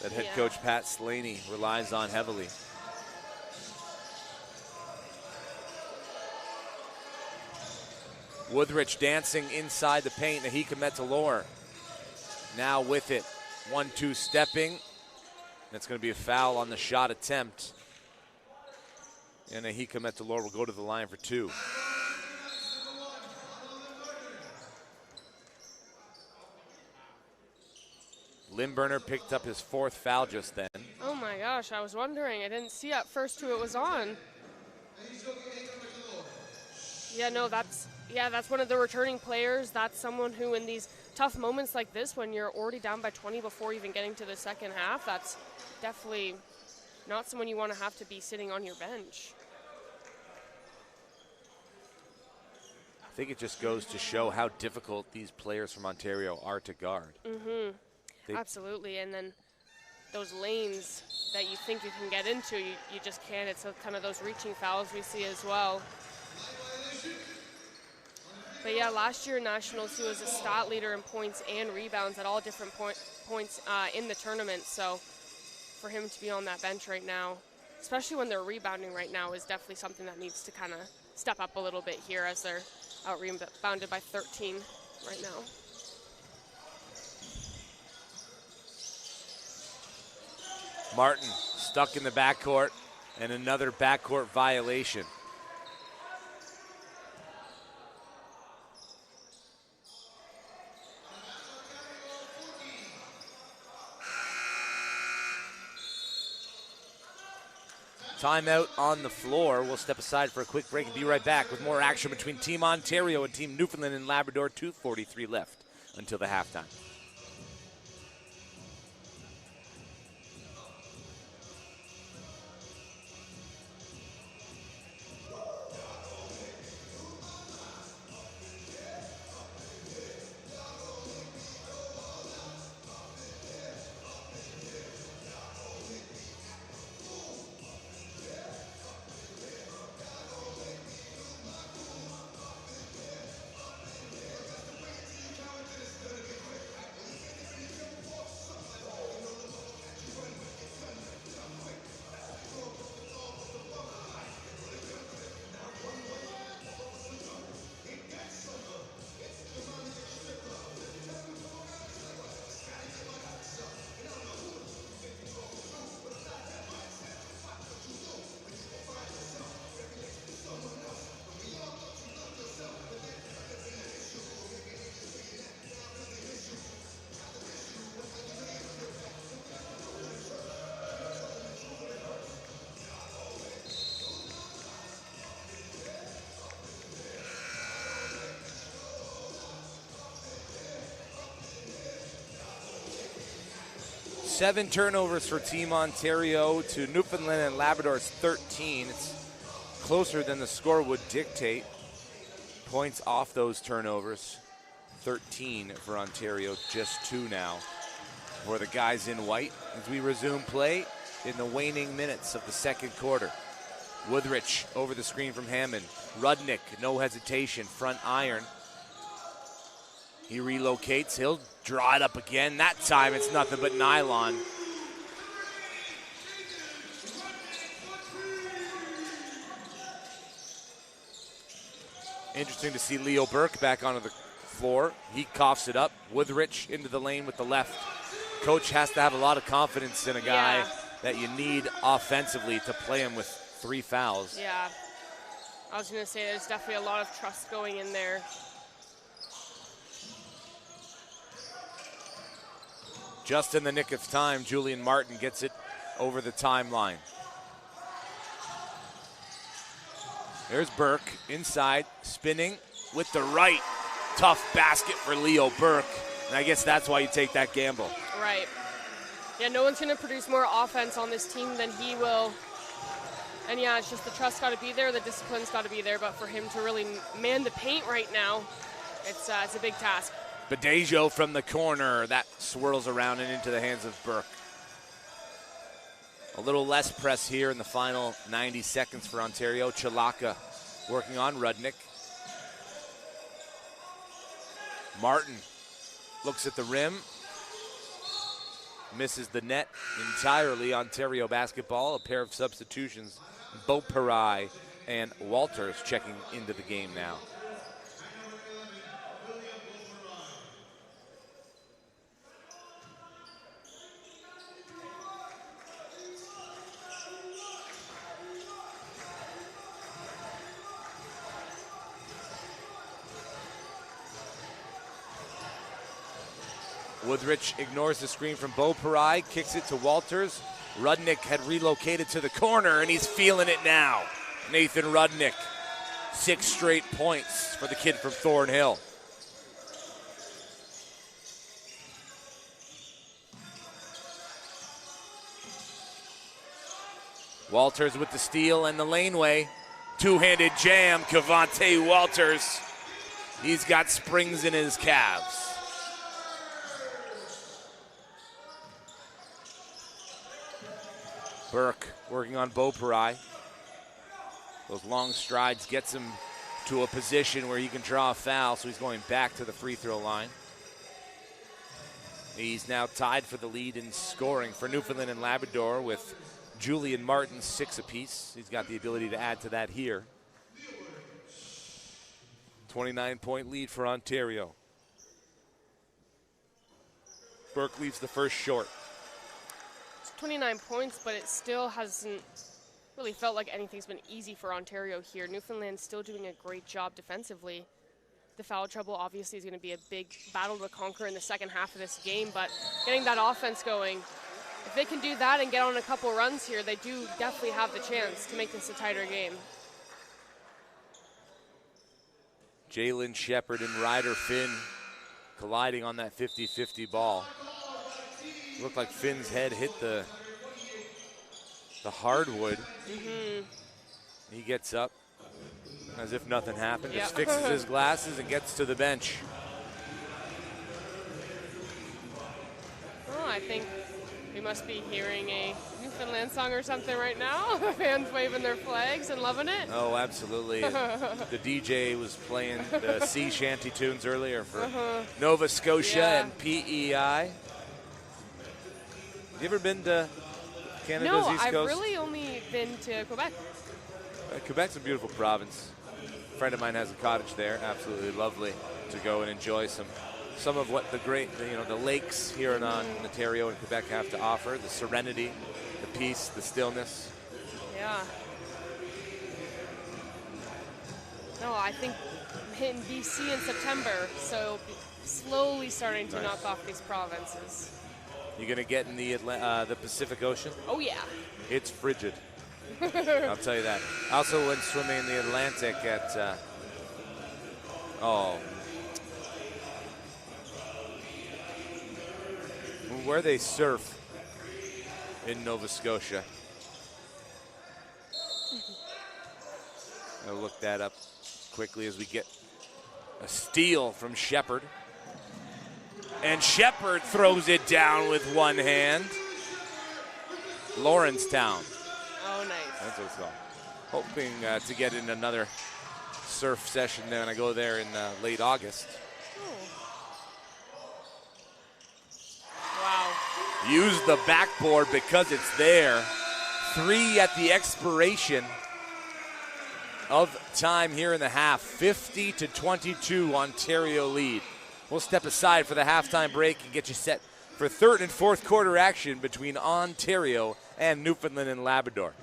that head coach Pat Slaney relies on heavily. Woodrich dancing inside the paint. Nahika Metalor now with it. 1-2 stepping. That's going to be a foul on the shot attempt. And Nahika Metalor will go to the line for 2. Lindberner picked up his 4th foul just then. Oh my gosh, I was wondering. I didn't see at first who it was on. Yeah, no, that's one of the returning players. That's someone who, in these tough moments like this, when you're already down by 20 before even getting to the second half, that's definitely not someone you want to have to be sitting on your bench. I think it just goes to show how difficult these players from Ontario are to guard. Mm-hmm. Absolutely, and then those lanes that you think you can get into, you just can't. It's kind of those reaching fouls we see as well. But yeah, last year in Nationals, he was a stat leader in points and rebounds at all different points in the tournament. So for him to be on that bench right now, especially when they're rebounding right now, is definitely something that needs to kind of step up a little bit here, as they're out rebounded by 13 right now. Martin stuck in the backcourt, and another backcourt violation. Timeout on the floor. We'll step aside for a quick break and be right back with more action between Team Ontario and Team Newfoundland and Labrador. 2:43 left until the halftime. Seven turnovers for Team Ontario to Newfoundland and Labrador's 13. It's closer than the score would dictate. Points off those turnovers. 13 for Ontario, just 2 now for the guys in white as we resume play in the waning minutes of the second quarter. Woodrich over the screen from Hammond. Rudnick, no hesitation, front iron. He relocates, he'll draw it up again. That time it's nothing but nylon. Interesting to see Leo Burke back onto the floor. He coughs it up. Woodrich into the lane with the left. Coach has to have a lot of confidence in a guy that you need offensively to play him with 3 fouls. Yeah, I was going to say there's definitely a lot of trust going in there. Just in the nick of time, Julian Martin gets it over the timeline. There's Burke inside, spinning with the right. Tough basket for Leo Burke. And I guess that's why you take that gamble. Right. Yeah, no one's going to produce more offense on this team than he will. And yeah, it's just the trust got to be there, the discipline's got to be there. But for him to really man the paint right now, it's a big task. Badejo from the corner. That swirls around and into the hands of Burke. A little less press here in the final 90 seconds for Ontario. Chalaka working on Rudnick. Martin looks at the rim. Misses the net entirely. Ontario basketball. A pair of substitutions. Beauperai and Walters checking into the game now. Woodrich ignores the screen from Beauperai, kicks it to Walters. Rudnick had relocated to the corner, and he's feeling it now. Nathan Rudnick, 6 straight points for the kid from Thornhill. Walters with the steal and the laneway. Two-handed jam, Cavante Walters. He's got springs in his calves. Burke working on Beauperai. Those long strides gets him to a position where he can draw a foul, so he's going back to the free throw line. He's now tied for the lead in scoring for Newfoundland and Labrador with Julian Martin 6 apiece. He's got the ability to add to that here. 29-point lead for Ontario. Burke leaves the first short. 29 points, but it still hasn't really felt like anything's been easy for Ontario here. Newfoundland's still doing a great job defensively. The foul trouble obviously is going to be a big battle to conquer in the second half of this game, but getting that offense going, if they can do that and get on a couple runs here, they do definitely have the chance to make this a tighter game. Jalen Shepard and Ryder Finn colliding on that 50-50 ball. Looked like Finn's head hit the hardwood. He gets up as if nothing happened, just fixes his glasses and gets to the bench. Oh, I think we must be hearing a Newfoundland song or something right now. The fans waving their flags and loving it. Oh, absolutely. The DJ was playing the sea shanty tunes earlier for Nova Scotia and PEI. Have you ever been to Canada's East Coast? No, I've really only been to Quebec. Quebec's a beautiful province. A friend of mine has a cottage there. Absolutely lovely to go and enjoy some of what the lakes here in Ontario and Quebec have to offer. The serenity, the peace, the stillness. Yeah. No, I think I'm hitting BC in September, so slowly starting to knock off these provinces. You gonna get in the Pacific Ocean? Oh yeah. It's frigid. I'll tell you that. I also went swimming in the Atlantic at where they surf in Nova Scotia. I'll look that up quickly as we get a steal from Shepard. And Shepard throws it down with one hand. Lawrencetown. Oh, nice. That's what it's called. Hoping to get in another surf session when I go there in late August. Wow. Use the backboard because it's there. 3 at the expiration of time here in the half. 50-22 Ontario lead. We'll step aside for the halftime break and get you set for third and fourth quarter action between Ontario and Newfoundland and Labrador.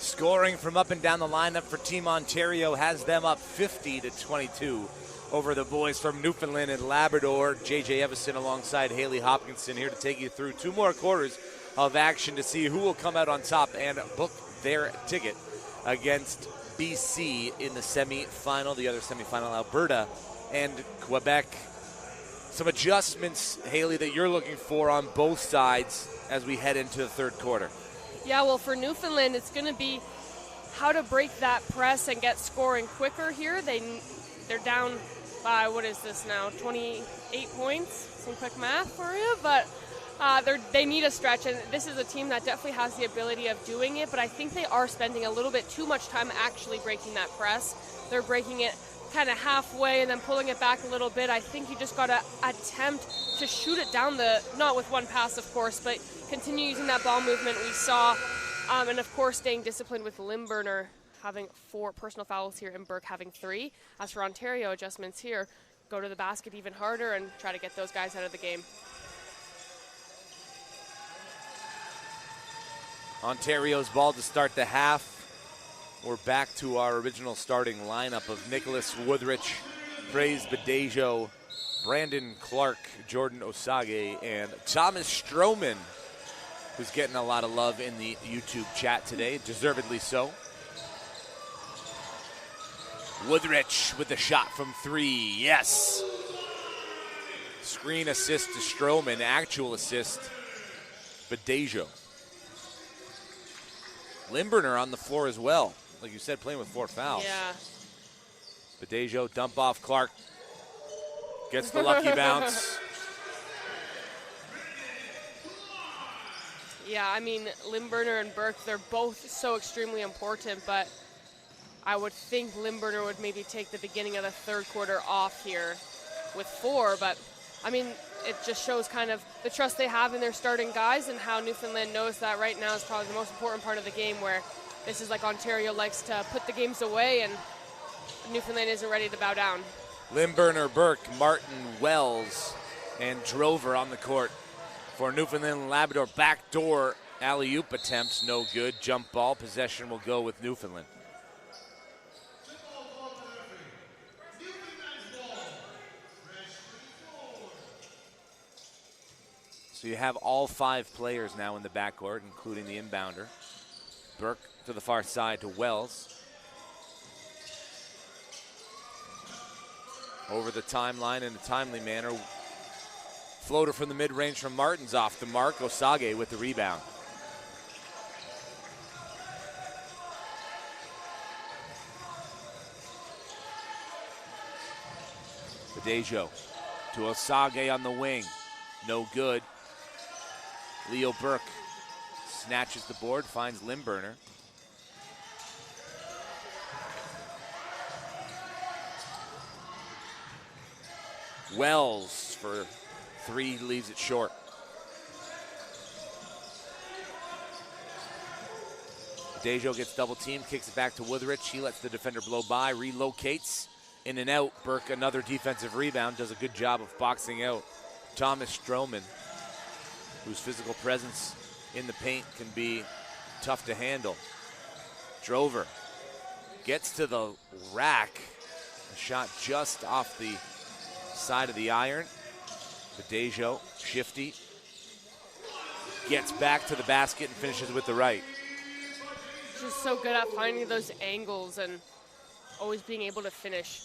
Scoring from up and down the lineup for Team Ontario has them up 50-22 over the boys from Newfoundland and Labrador. J.J. Evison alongside Haley Hopkinson here to take you through 2 more quarters of action to see who will come out on top and book their ticket against BC in the semifinal. The other semifinal, Alberta and Quebec. Some adjustments, Haley, that you're looking for on both sides as we head into the third quarter. Yeah, well, for Newfoundland, it's going to be how to break that press and get scoring quicker here. They're down by, what is this now, 28 points? Some quick math for you, but they need a stretch, and this is a team that definitely has the ability of doing it, but I think they are spending a little bit too much time actually breaking that press. They're breaking it kind of halfway and then pulling it back a little bit. I think you just got to attempt to shoot it down not with one pass, of course, but continue using that ball movement we saw. And, of course, staying disciplined with Limburner having 4 personal fouls here and Burke having 3. As for Ontario, adjustments here, go to the basket even harder and try to get those guys out of the game. Ontario's ball to start the half. We're back to our original starting lineup of Nicholas Woodrich, Praise Badejo, Brandon Clark, Jordan Osage, and Thomas Stroman, who's getting a lot of love in the YouTube chat today, deservedly so. Woodrich with the shot from 3, yes. Screen assist to Stroman, actual assist, Badejo. Limburner on the floor as well. Like you said, playing with 4 fouls. Yeah. Badejo, dump off Clark. Gets the lucky bounce. Yeah, I mean, Limburner and Burke, they're both so extremely important, but I would think Limburner would maybe take the beginning of the third quarter off here with 4, but I mean, it just shows kind of the trust they have in their starting guys and how Newfoundland knows that right now is probably the most important part of the game, where this is like Ontario likes to put the games away and Newfoundland isn't ready to bow down. Limburner, Burke, Martin, Wells, and Drover on the court for Newfoundland and Labrador. Backdoor alley-oop attempts, no good. Jump ball, possession will go with Newfoundland. So you have all 5 players now in the backcourt, including the inbounder. Burke to the far side to Wells. Over the timeline in a timely manner. Floater from the mid-range from Martin's off the mark. Osage with the rebound. Badejo to Osage on the wing. No good. Leo Burke snatches the board, finds Limburner. Wells for 3, leaves it short. Badejo gets double teamed, kicks it back to Woodrich. He lets the defender blow by, relocates in and out. Burke, another defensive rebound, does a good job of boxing out Thomas Stroman, whose physical presence in the paint can be tough to handle. Drover gets to the rack. A shot just off the side of the iron. Badejo, shifty, gets back to the basket and finishes with the right. Just so good at finding those angles and always being able to finish.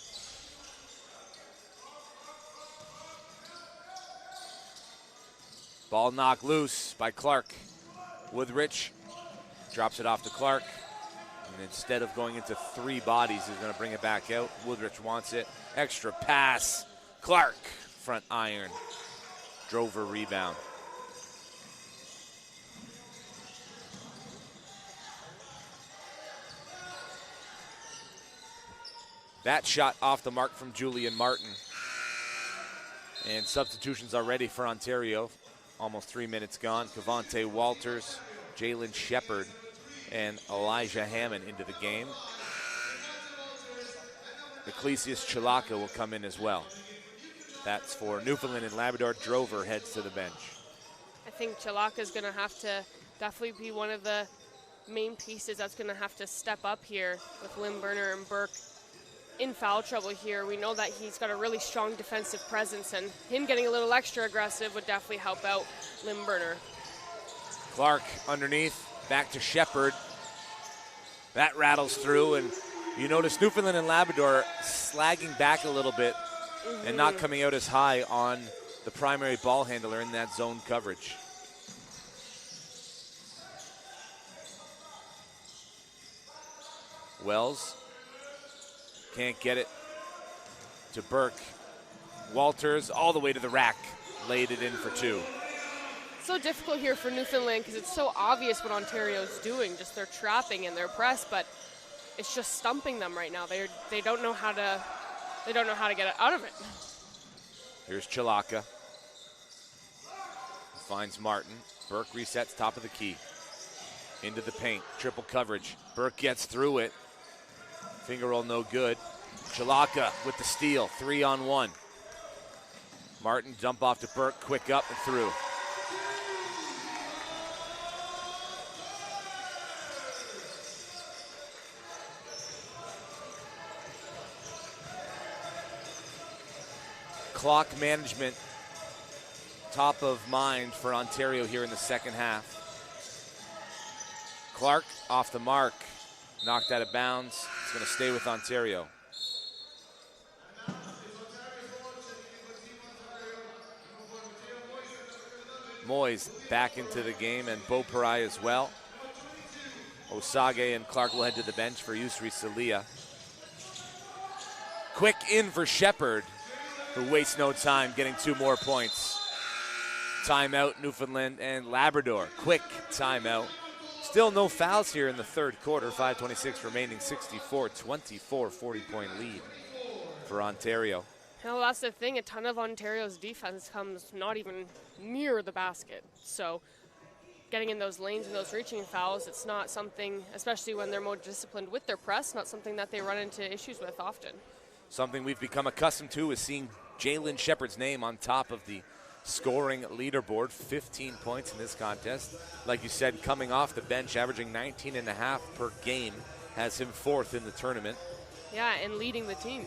Ball knocked loose by Clark. Woodrich drops it off to Clark. And instead of going into 3 bodies, he's going to bring it back out. Woodrich wants it. Extra pass. Clark, front iron. Drover rebound. That shot off the mark from Julian Martin. And substitutions already for Ontario. Almost 3 minutes gone. Cavante Walters, Jalen Shepard, and Elijah Hammond into the game. Ecclesias Chilaka will come in as well. That's for Newfoundland and Labrador. Drover heads to the bench. I think Chilaka is going to have to definitely be one of the main pieces that's going to have to step up here with Limburner and Burke in foul trouble here. We know that he's got a really strong defensive presence, and him getting a little extra aggressive would definitely help out Limburner. Clark underneath, back to Shepard. That rattles through, and you notice Newfoundland and Labrador slagging back a little bit and not coming out as high on the primary ball handler in that zone coverage. Wells can't get it to Burke. Walters all the way to the rack, laid it in for two. So difficult here for Newfoundland because it's so obvious what Ontario's doing, just their trapping and their press, but it's just stumping them right now. They don't know how to get it out of it. Here's Chalaka. Finds Martin. Burke resets top of the key. Into the paint. Triple coverage. Burke gets through it. Finger roll no good. Chalaka with the steal. 3-on-1. Martin dump off to Burke. Quick up and through. Clock management top of mind for Ontario here in the second half. Clark off the mark, knocked out of bounds. It's going to stay with Ontario. Moyes back into the game, and Beauperai as well. Osage and Clark will head to the bench for Yusri Salia. Quick in for Shepard, who wastes no time getting 2 more points. Timeout, Newfoundland and Labrador. Quick timeout. Still no fouls here in the third quarter. 5:26 remaining, 64-24, 40-point lead for Ontario. Well, that's the thing. A ton of Ontario's defense comes not even near the basket. So getting in those lanes and those reaching fouls, it's not something, especially when they're more disciplined with their press, not something that they run into issues with often. Something we've become accustomed to is seeing Jalen Shepard's name on top of the scoring leaderboard. 15 points in this contest. Like you said, coming off the bench, averaging 19.5 per game, has him 4th in the tournament. Yeah, and leading the team.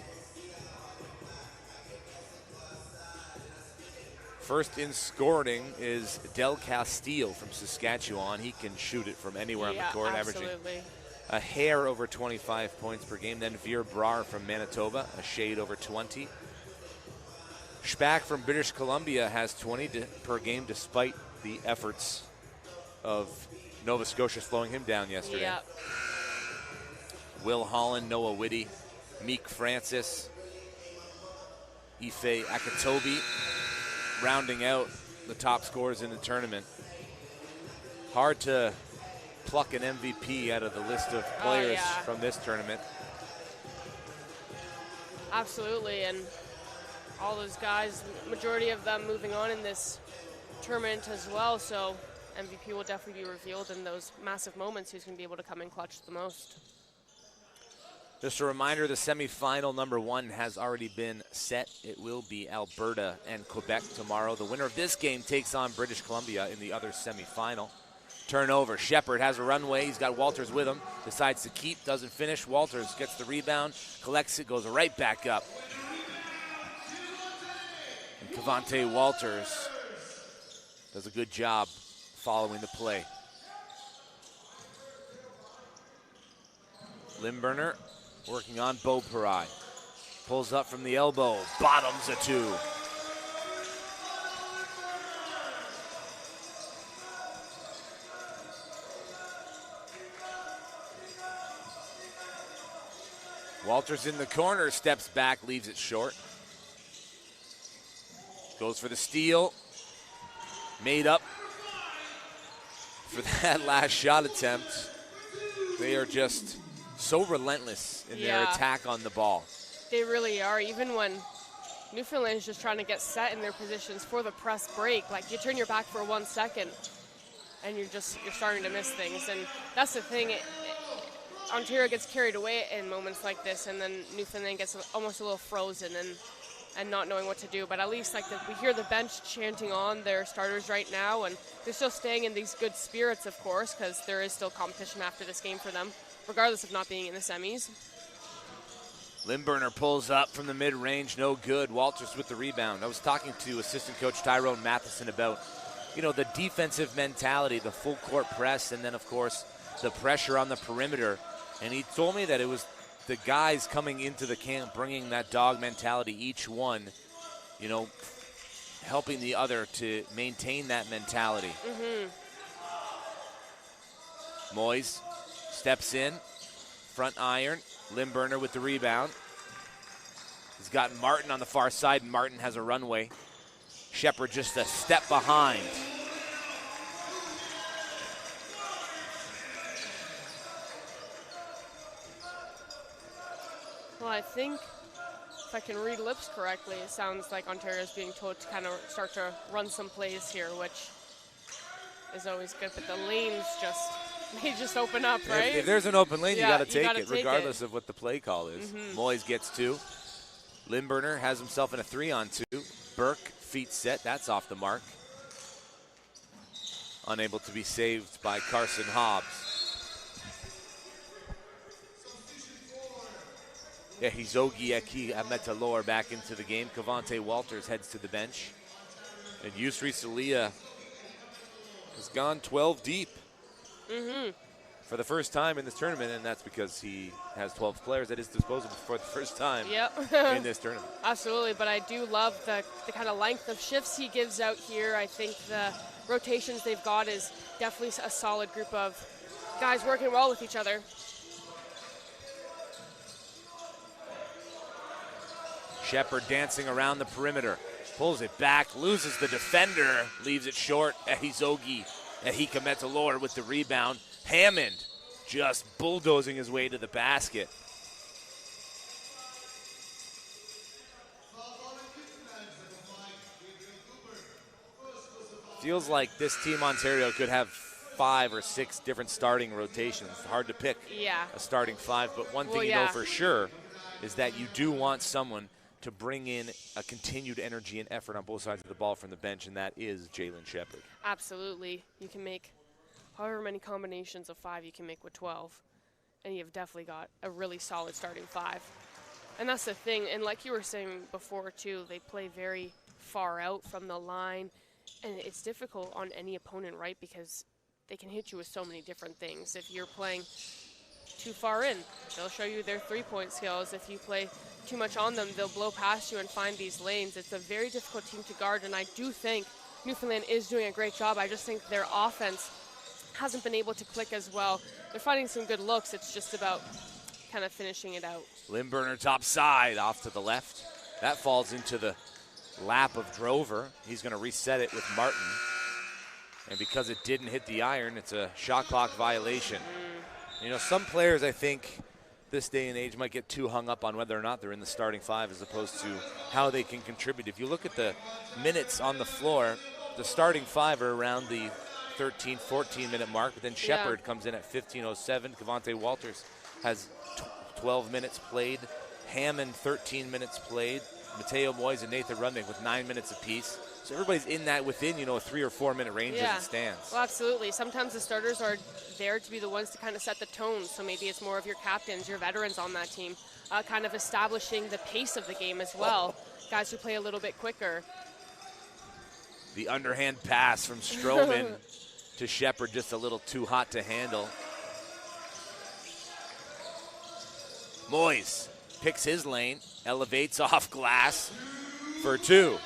First in scoring is Del Castillo from Saskatchewan. He can shoot it from anywhere on the court, absolutely. Averaging a hair over 25 points per game. Then Veer Brar from Manitoba, a shade over 20. Spack from British Columbia has 20 per game, despite the efforts of Nova Scotia slowing him down yesterday. Yep. Will Holland, Noah Whitty, Meek Francis, Ife Akatobi, rounding out the top scorers in the tournament. Hard to pluck an MVP out of the list of players from this tournament. Absolutely, and all those guys, majority of them moving on in this tournament as well, so MVP will definitely be revealed in those massive moments who's going to be able to come in clutch the most. Just a reminder, the semifinal number 1 has already been set. It will be Alberta and Quebec tomorrow. The winner of this game takes on British Columbia in the other semifinal. Turnover, Shepard has a runway. He's got Walters with him. Decides to keep, doesn't finish. Walters gets the rebound, collects it, goes right back up. And Cavante Walters does a good job following the play. Limburner working on Beauperai. Pulls up from the elbow, bottoms a 2. Walters in the corner, steps back, leaves it short. Goes for the steal. Made up for that last shot attempt. They are just so relentless in their attack on the ball. They really are, even when Newfoundland is just trying to get set in their positions for the press break. Like, you turn your back for 1 second and you're starting to miss things. And that's the thing, Ontario gets carried away in moments like this, and then Newfoundland gets almost a little frozen, and and not knowing what to do. But at least we hear the bench chanting on their starters right now, and they're still staying in these good spirits, of course, because there is still competition after this game for them, regardless of not being in the semis. Limburner pulls up from the mid-range, no good. Walters with the rebound. I was talking to assistant coach Tyrone Matheson about, the defensive mentality, the full court press, and then, of course, the pressure on the perimeter. And he told me that it was the guys coming into the camp bringing that dog mentality, each one, helping the other to maintain that mentality. Moyes steps in, front iron. Limburner with the rebound. He's got Martin on the far side, and Martin has a runway. Shepard just a step behind. Well, I think if I can read lips correctly, it sounds like Ontario's being told to kind of start to run some plays here, which is always good, but the lanes they just open up, right? If there's an open lane, you got to take it, take regardless of what the play call is. Moyes gets 2. Limburner has himself in a 3-on-2. Burke, feet set. That's off the mark. Unable to be saved by Carson Hobbs. Yeah, Hizogi Eki Ametalor back into the game. Cavante Walters heads to the bench. And Yusri Salia has gone 12 deep. For the first time in this tournament, and that's because he has 12 players at his disposal for the first time in this tournament. Absolutely, but I do love the kind of length of shifts he gives out here. I think the rotations they've got is definitely a solid group of guys working well with each other. Shepard dancing around the perimeter. Pulls it back, loses the defender, leaves it short. Ehizogi Ehika Metalor with the rebound. Hammond just bulldozing his way to the basket. Feels like this Team Ontario could have 5 or 6 different starting rotations. Hard to pick a starting 5, but one thing you know for sure is that you do want someone to bring in a continued energy and effort on both sides of the ball from the bench, and that is Jalen Shepard. Absolutely. You can make however many combinations of 5 you can make with 12, and you've definitely got a really solid starting 5. And that's the thing, and like you were saying before too, they play very far out from the line, and it's difficult on any opponent, right, because they can hit you with so many different things. If you're playing too far in, they'll show you their three-point skills. If you play too much on them, they'll blow past you and find these lanes. It's a very difficult team to guard, and I do think Newfoundland is doing a great job. I just think their offense hasn't been able to click as well. They're finding some good looks. It's just about kind of finishing it out. Limburner top side off to the left. That falls into the lap of Drover. He's going to reset it with Martin. And because it didn't hit the iron, it's a shot clock violation. Some players, I think, this day and age might get too hung up on whether or not they're in the starting 5 as opposed to how they can contribute. If you look at the minutes on the floor, the starting 5 are around the 13, 14-minute mark, but then Shepard comes in at 15:07. Cavante Walters has 12 minutes played. Hammond, 13 minutes played. Mateo Moyes and Nathan Rudnick with 9 minutes apiece. So everybody's in that within, a 3 or 4 minute range as it stands. Well, absolutely. Sometimes the starters are there to be the ones to kind of set the tone. So maybe it's more of your captains, your veterans on that team, kind of establishing the pace of the game as well. Guys who play a little bit quicker. The underhand pass from Stroman to Shepard, just a little too hot to handle. Moyes picks his lane, elevates off glass for 2.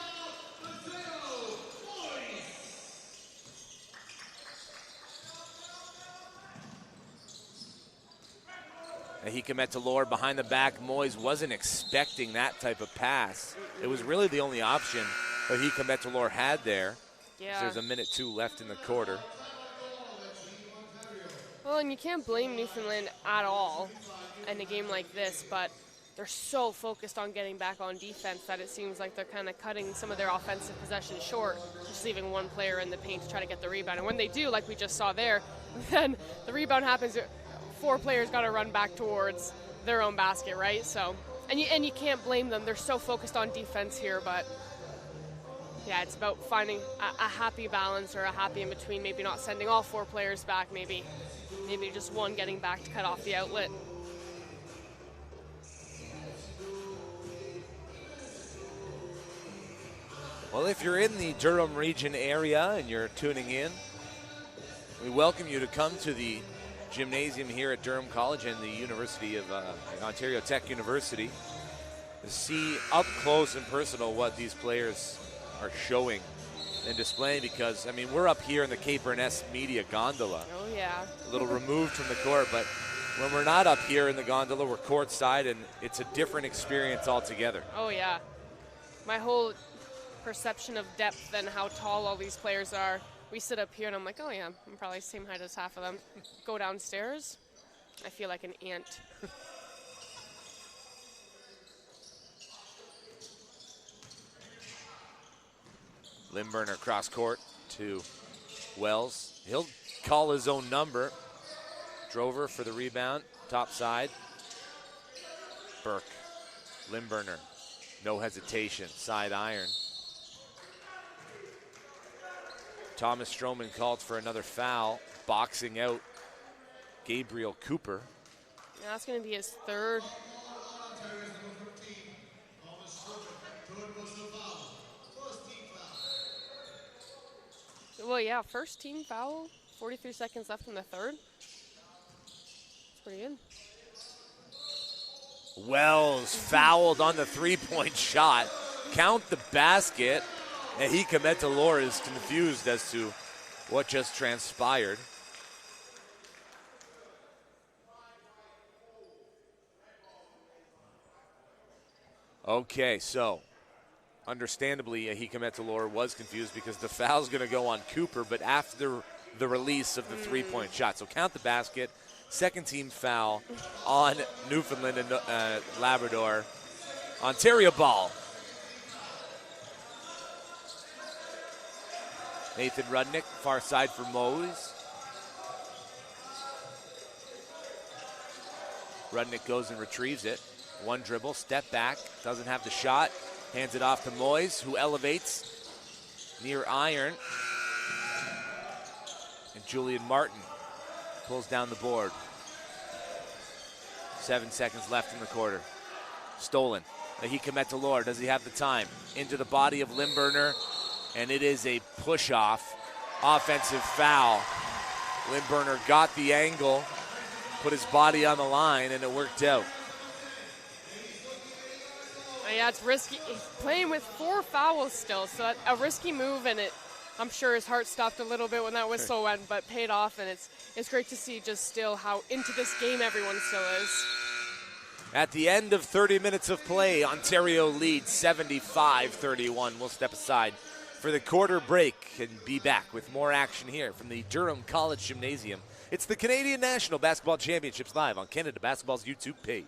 Ehika Metalor behind the back. Moyes wasn't expecting that type of pass. It was really the only option Ehika Metalor had there. Yeah. There's a minute 2 left in the quarter. Well, and you can't blame Newfoundland at all in a game like this, but they're so focused on getting back on defense that it seems like they're kind of cutting some of their offensive possessions short, just leaving one player in the paint to try to get the rebound. And when they do, like we just saw there, then the rebound happens. 4 players got to run back towards their own basket, right? So And you can't blame them. They're so focused on defense here, but yeah, it's about finding a happy balance or a happy in between. Maybe not sending all 4 players back. Maybe just one getting back to cut off the outlet. Well, if you're in the Durham region area and you're tuning in, we welcome you to come to the gymnasium here at Durham College and the University of Ontario Tech University to see up close and personal what these players are showing and displaying, because, I mean, we're up here in the Caper and S Media gondola. Oh, yeah. A little removed from the court, but when we're not up here in the gondola, we're courtside, and it's a different experience altogether. Oh, yeah. My whole perception of depth and how tall all these players are, we sit up here and I'm like, oh yeah, I'm probably the same height as half of them. Go downstairs, I feel like an ant. Limburner cross court to Wells. He'll call his own number. Drover for the rebound, top side. Burke, Limburner, no hesitation, side iron. Thomas Stroman called for another foul, boxing out Gabriel Cooper. Yeah, that's going to be his 3rd. Well, yeah, first team foul. 43 seconds left in the 3rd. That's pretty good. Wells fouled on the 3-point shot. Count the basket. And Hika Metalor is confused as to what just transpired. Okay, so understandably, Hika Metalor was confused because the foul's going to go on Cooper, but after the release of the 3-point shot. So count the basket. Second team foul on Newfoundland and Labrador. Ontario ball. Nathan Rudnick, far side for Mose. Rudnick goes and retrieves it. One dribble, step back, doesn't have the shot. Hands it off to Moyes, who elevates near iron. And Julian Martin pulls down the board. 7 seconds left in the quarter. Stolen. Ahika Metalor, does he have the time? Into the body of Limburner. And it is a push-off, offensive foul. Limburner got the angle, put his body on the line, and it worked out. Yeah, it's risky. He's playing with 4 fouls still, so a risky move, and I'm sure his heart stopped a little bit when that whistle went, but paid off, and it's great to see just still how into this game everyone still is. At the end of 30 minutes of play, Ontario leads 75-31. We'll step aside for the quarter break and be back with more action here from the Durham College Gymnasium. It's the Canadian National Basketball Championships live on Canada Basketball's YouTube page.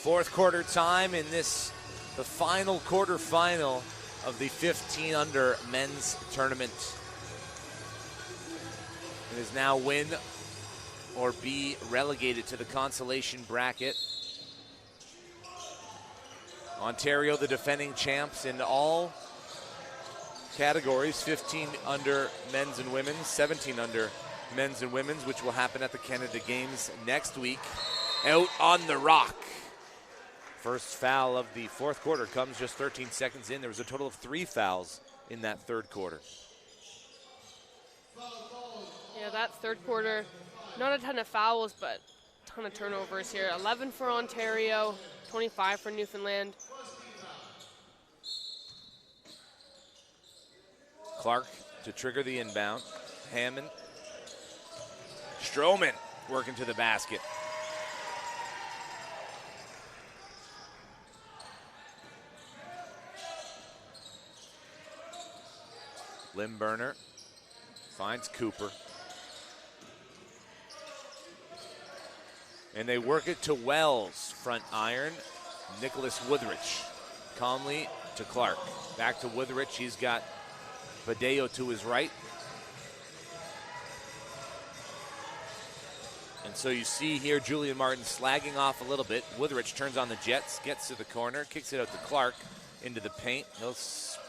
Fourth quarter time in this, the final quarterfinal of the 15 under men's tournament. It is now win or be relegated to the consolation bracket. Ontario, the defending champs in all categories, 15 under men's and women's, 17 under men's and women's, which will happen at the Canada Games next week. Out on the rock. First foul of the fourth quarter comes just 13 seconds in. There was a total of 3 fouls in that third quarter. Yeah, that third quarter, not a ton of fouls, but a ton of turnovers here. 11 for Ontario, 25 for Newfoundland. Clark to trigger the inbound. Hammond. Stroman working to the basket. Limburner finds Cooper. And they work it to Wells, front iron. Nicholas Woodrich. Conley to Clark. Back to Woodrich. He's got Badeo to his right. And so you see here Julian Martin slagging off a little bit. Woodrich turns on the Jets, gets to the corner, kicks it out to Clark into the paint. He'll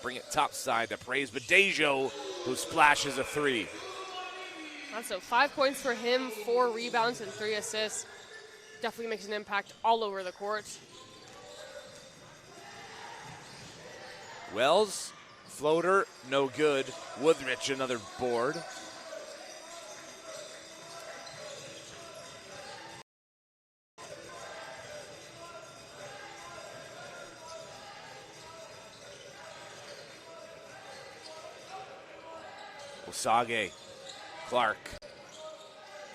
bring it top side to praise Badeo, who splashes a 3. So 5 points for him, 4 rebounds and 3 assists. Definitely makes an impact all over the court. Wells, floater, no good. Woodrich, another board. Osage, Clark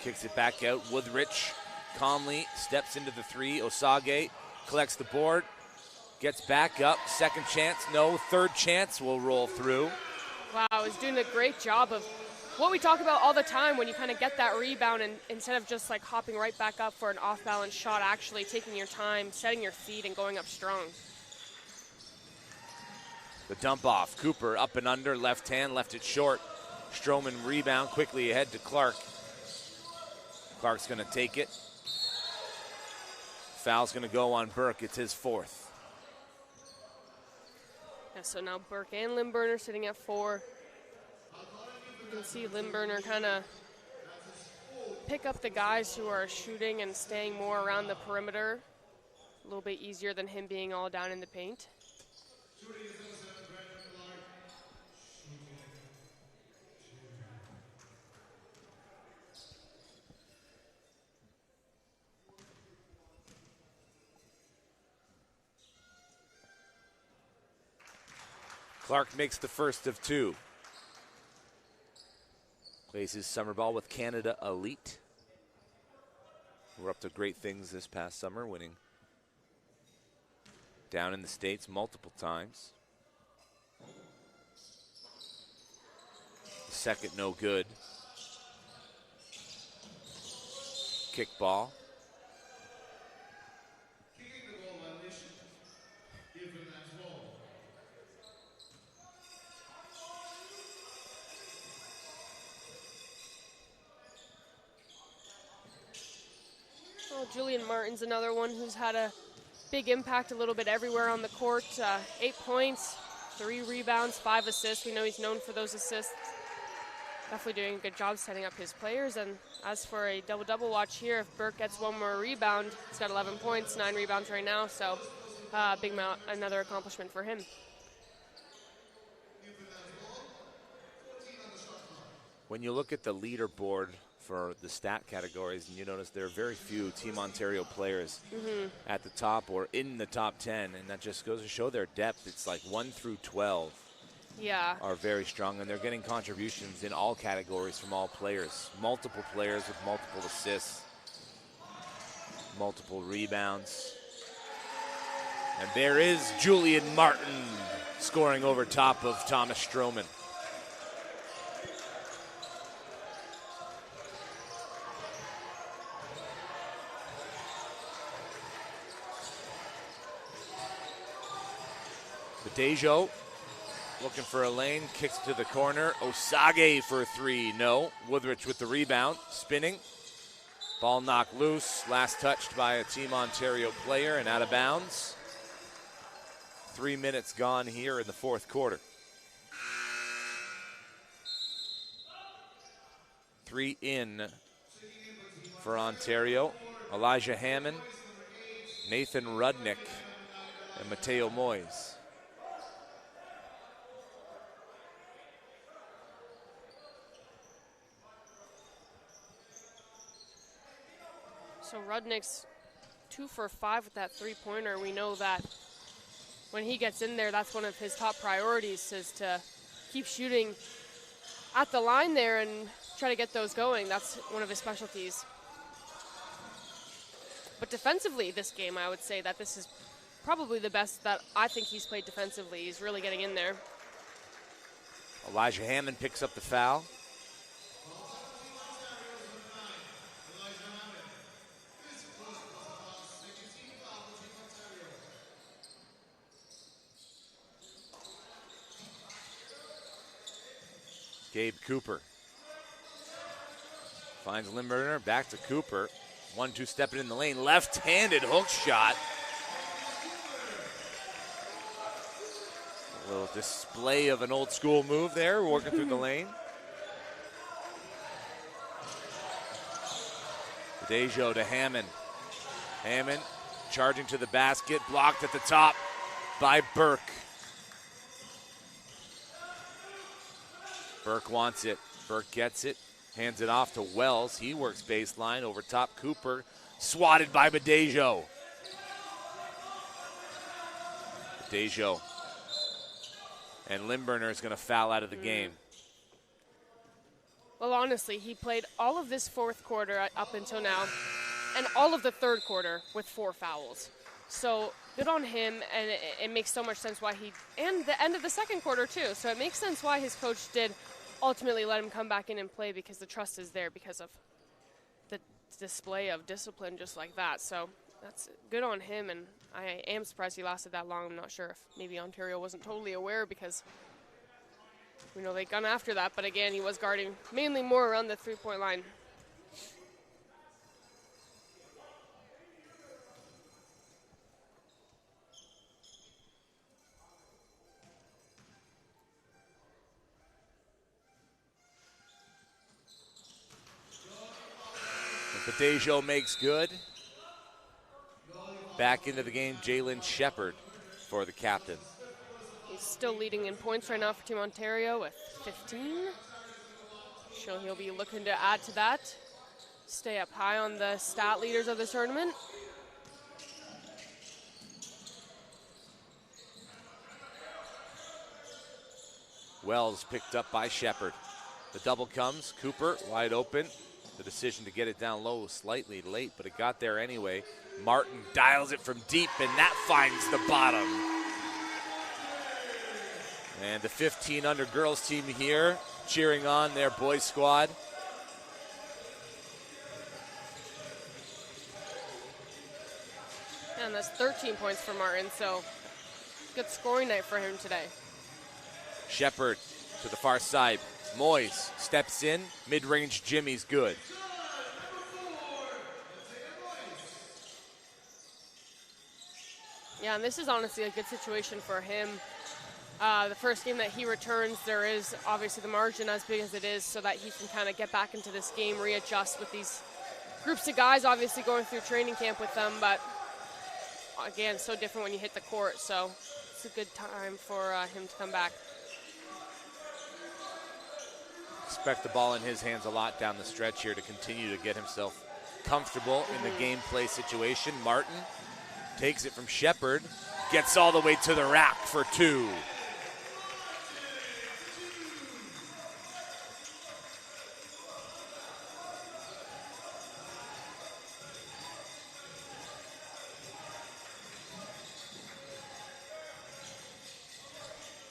kicks it back out. Woodrich, Conley steps into the 3. Osage collects the board, gets back up. Second chance, no. Third chance will roll through. Wow, he's doing a great job of what we talk about all the time when you kind of get that rebound and instead of just like hopping right back up for an off-balance shot, actually taking your time, setting your feet, and going up strong. The dump off. Cooper up and under, left hand, left it short. Stroman rebound, quickly ahead to Clark. Clark's going to take it. Foul's going to go on Burke. It's his 4th. Yeah, so now Burke and Limburner sitting at 4. You can see Limburner kind of pick up the guys who are shooting and staying more around the perimeter. A little bit easier than him being all down in the paint. Clark makes the first of 2. Plays his summer ball with Canada Elite. We're up to great things this past summer, winning down in the States multiple times. Second, no good. Kick ball. Julian Martin's another one who's had a big impact a little bit everywhere on the court. 8 points, 3 rebounds, 5 assists. We know he's known for those assists. Definitely doing a good job setting up his players. And as for a double-double watch here, if Burke gets 1 more rebound, he's got 11 points, 9 rebounds right now. So another accomplishment for him. When you look at the leaderboard for the stat categories, and you notice there are very few Team Ontario players at the top or in the top 10, and that just goes to show their depth. It's like 1 through 12 are very strong, and they're getting contributions in all categories from all players. Multiple players with multiple assists, multiple rebounds. And there is Julian Martin scoring over top of Thomas Stroman. Badejo looking for a lane, kicks to the corner. Osage for a three, no. Woodrich with the rebound, spinning. Ball knocked loose, last touched by a Team Ontario player and out of bounds. 3 minutes gone here in the fourth quarter. 3 in for Ontario. Elijah Hammond, Nathan Rudnick, and Mateo Moyes. So Rudnick's 2 for 5 with that three-pointer. We know that when he gets in there, that's one of his top priorities, is to keep shooting at the line there and try to get those going. That's one of his specialties. But defensively this game, I would say that this is probably the best that I think he's played defensively. He's really getting in there. Elijah Hammond picks up the foul. Gabe Cooper finds Limburner, back to Cooper. 1-2 stepping in the lane, left-handed hook shot. A little display of an old school move there, working through the lane. Badejo to Hammond. Hammond charging to the basket, blocked at the top by Burke. Burke wants it. Burke gets it. Hands it off to Wells. He works baseline over top. Cooper swatted by Badejo. Badejo. And Limburner is going to foul out of the game. Well, honestly, he played all of this fourth quarter up until now and all of the third quarter with 4 fouls. So good on him, and it makes so much sense why and the end of the second quarter too. So it makes sense why his coach did ultimately let him come back in and play, because the trust is there because of the display of discipline just like that. So that's good on him, and I am surprised he lasted that long. I'm not sure if maybe Ontario wasn't totally aware, because we know they gone after that, but again, he was guarding mainly more around the three-point line. Badejo makes good. Back into the game, Jalen Shepard for the captain. He's still leading in points right now for Team Ontario with 15. So he'll be looking to add to that. Stay up high on the stat leaders of this tournament. Wells picked up by Shepard. The double comes, Cooper wide open. The decision to get it down low was slightly late, but it got there anyway. Martin dials it from deep, and that finds the bottom. And the 15 under girls team here cheering on their boys squad. And that's 13 points for Martin, so good scoring night for him today. Shepard to the far side. Moyes steps in, mid-range Jimmy's good. Yeah, and this is honestly a good situation for him. The first game that he returns, there is obviously the margin as big as it is, so that he can kind of get back into this game, readjust with these groups of guys, obviously going through training camp with them, but again, so different when you hit the court, so it's a good time for him to come back. Expect the ball in his hands a lot down the stretch here to continue to get himself comfortable in the gameplay situation. Martin takes it from Shepard, gets all the way to the rack for 2.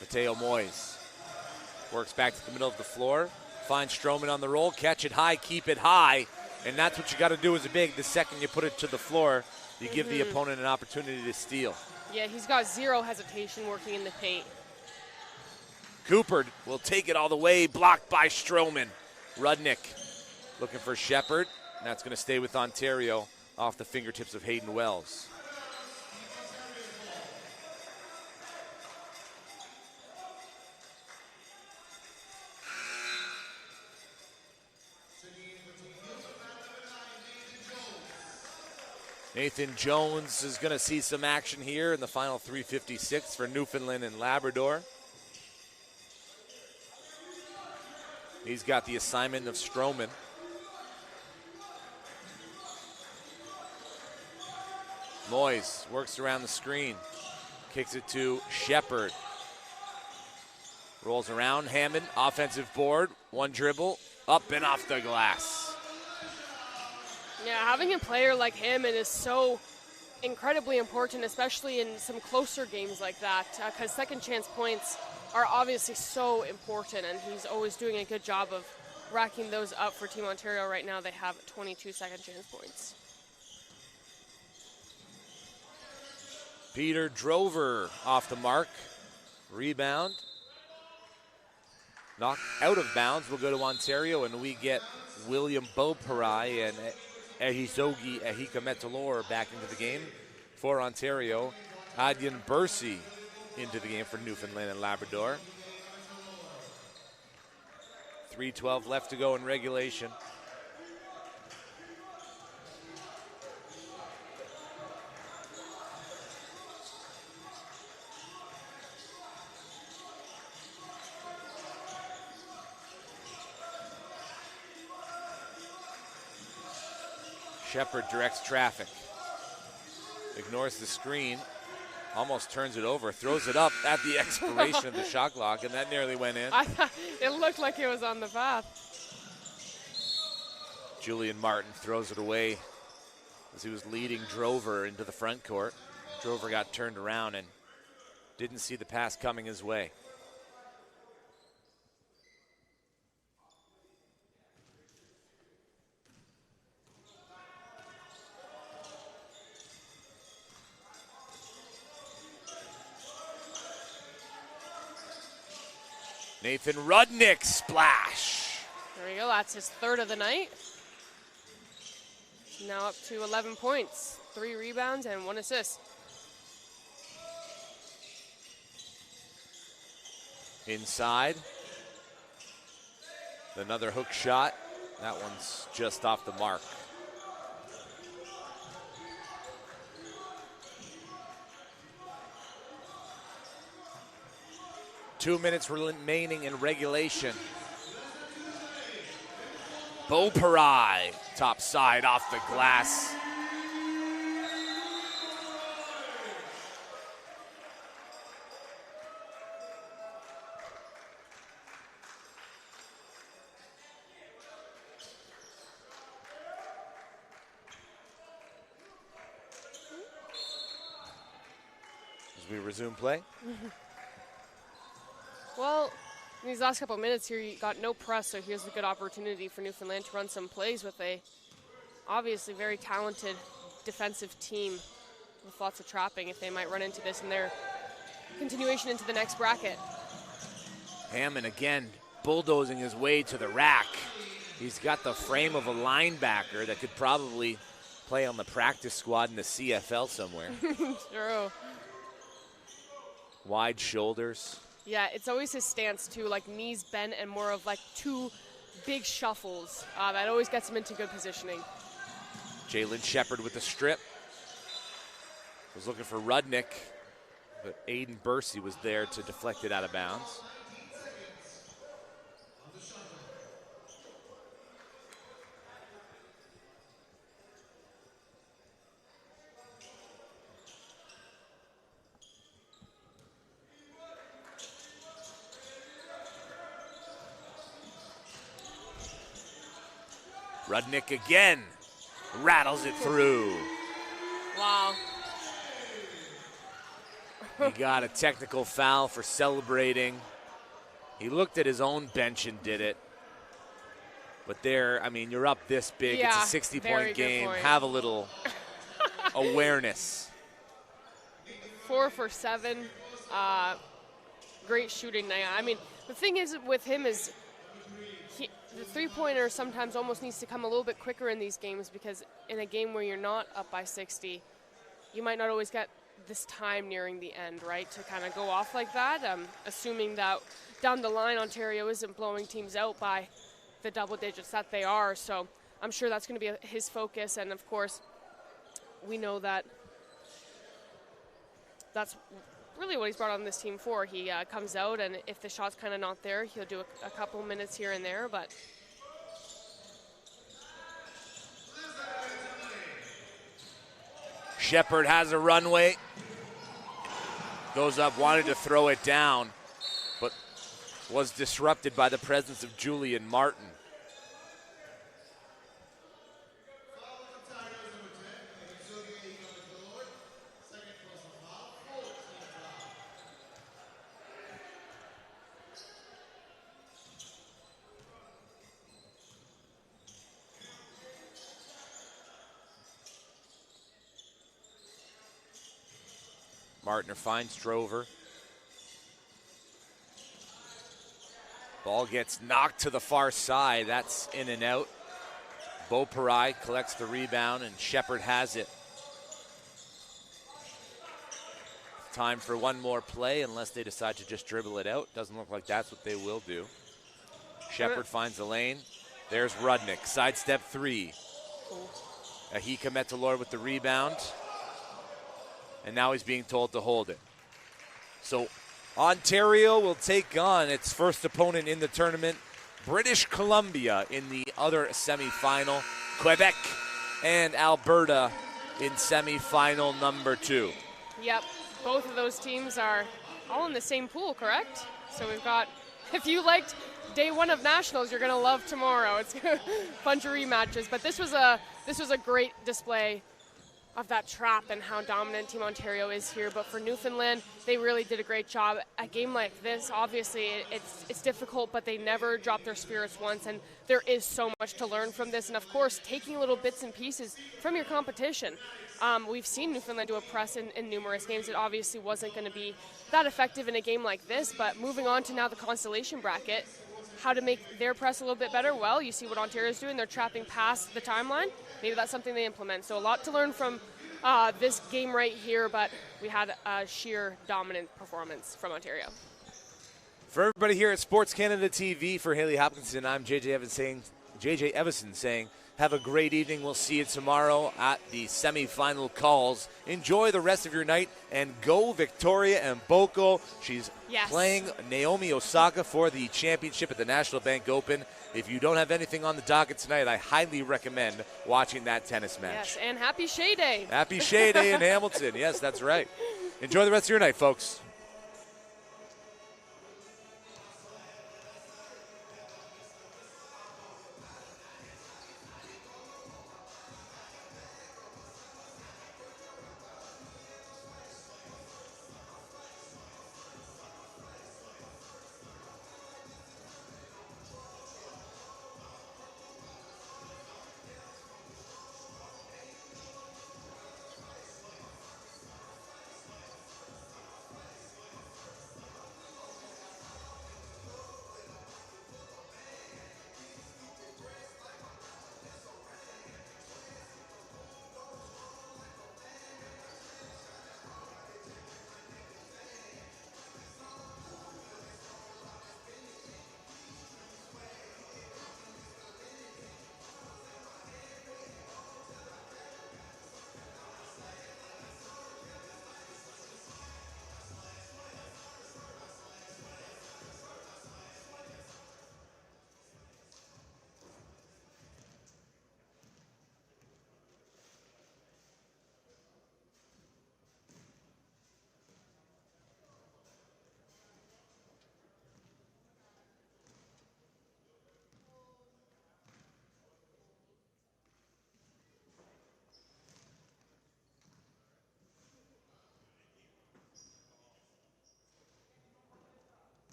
Mateo Moyes works back to the middle of the floor, finds Stroman on the roll, catch it high, keep it high, and that's what you got to do as a big. The second you put it to the floor, you give the opponent an opportunity to steal. Yeah, he's got zero hesitation working in the paint. Cooper will take it all the way, blocked by Stroman. Rudnick looking for Shepard, and that's going to stay with Ontario off the fingertips of Hayden Wells. Nathan Jones is going to see some action here in the final 3:56 for Newfoundland and Labrador. He's got the assignment of Stroman. Moyes works around the screen, kicks it to Shepard. Rolls around, Hammond, offensive board, one dribble, up and off the glass. Yeah, having a player like Hammond is so incredibly important, especially in some closer games like that, because second chance points are obviously so important, and he's always doing a good job of racking those up for Team Ontario. Right now they have 22 second chance points. Peter Drover off the mark. Rebound. Knocked out of bounds. We'll go to Ontario, and we get William Beauparai and Ehizogi Ehika-Metalor back into the game for Ontario. Adyan Bursey into the game for Newfoundland and Labrador. 3:12 left to go in regulation. Shepard directs traffic. Ignores the screen. Almost turns it over. Throws it up at the expiration of the shot clock, and that nearly went in. I thought it looked like it was on the path. Julian Martin throws it away as he was leading Drover into the front court. Drover got turned around and didn't see the pass coming his way. Nathan Rudnick splash. There you go, that's his third of the night. Now up to 11 points, 3 rebounds and 1 assist. Inside. Another hook shot. That one's just off the mark. Two minutes remaining in regulation. Beauparai, top side off the glass. As we resume play. Well, in these last couple of minutes here, you got no press, so here's a good opportunity for Newfoundland to run some plays with a obviously very talented defensive team with lots of trapping if they might run into this in their continuation into the next bracket. Hammond again bulldozing his way to the rack. He's got the frame of a linebacker that could probably play on the practice squad in the CFL somewhere. True. Wide shoulders. Yeah, it's always his stance too, like knees bent and more of like 2 big shuffles. That always gets him into good positioning. Jalen Shepard with the strip. Was looking for Rudnick, but Aiden Bursey was there to deflect it out of bounds. Rudnick again rattles it through. Wow. He got a technical foul for celebrating. He looked at his own bench and did it. But there, I mean, you're up this big. Yeah, it's a 60-point game. Point. Have a little awareness. 4 for 7. Great shooting night. I mean, the thing is with him is the three-pointer sometimes almost needs to come a little bit quicker in these games, because in a game where you're not up by 60, you might not always get this time nearing the end, right, to kind of go off like that, assuming that down the line Ontario isn't blowing teams out by the double digits that they are. So I'm sure that's going to be his focus, and of course we know that that's really what he's brought on this team for. He comes out, and if the shot's kind of not there, he'll do a couple minutes here and there, but Shepard has a runway. Goes up, wanted to throw it down, but was disrupted by the presence of Julian Martin. Martiner finds Drover. Ball gets knocked to the far side. That's in and out. Beauparai collects the rebound, and Shepard has it. Time for one more play, unless they decide to just dribble it out. Doesn't look like that's what they will do. Shepard finds the lane. There's Rudnick. Sidestep three. Ahika Metalor with the rebound. And now he's being told to hold it. So Ontario will take on its first opponent in the tournament, British Columbia, in the other semifinal. Quebec and Alberta in semifinal number 2. Yep, both of those teams are all in the same pool, correct? So we've got, if you liked day 1 of nationals, you're going to love tomorrow. It's a bunch of rematches, but this was a great display of that trap and how dominant Team Ontario is here. But for Newfoundland, they really did a great job. A game like this, obviously, it's difficult, but they never dropped their spirits once, and there is so much to learn from this. And of course, taking little bits and pieces from your competition. We've seen Newfoundland do a press in numerous games. It obviously wasn't going to be that effective in a game like this, but moving on to now the constellation bracket, how to make their press a little bit better. Well, you see what Ontario's doing. They're trapping past the timeline. Maybe that's something they implement. So a lot to learn from this game right here, but we had a sheer dominant performance from Ontario. For everybody here at Sports Canada TV, for Haley Hopkinson, I'm JJ Evison saying, have a great evening. We'll see you tomorrow at the semifinal calls. Enjoy the rest of your night, and go Victoria Mboko. She's playing Naomi Osaka for the championship at the National Bank Open. If you don't have anything on the docket tonight, I highly recommend watching that tennis match. Yes, and happy Shea Day. Happy Shea Day in Hamilton. Yes, that's right. Enjoy the rest of your night, folks.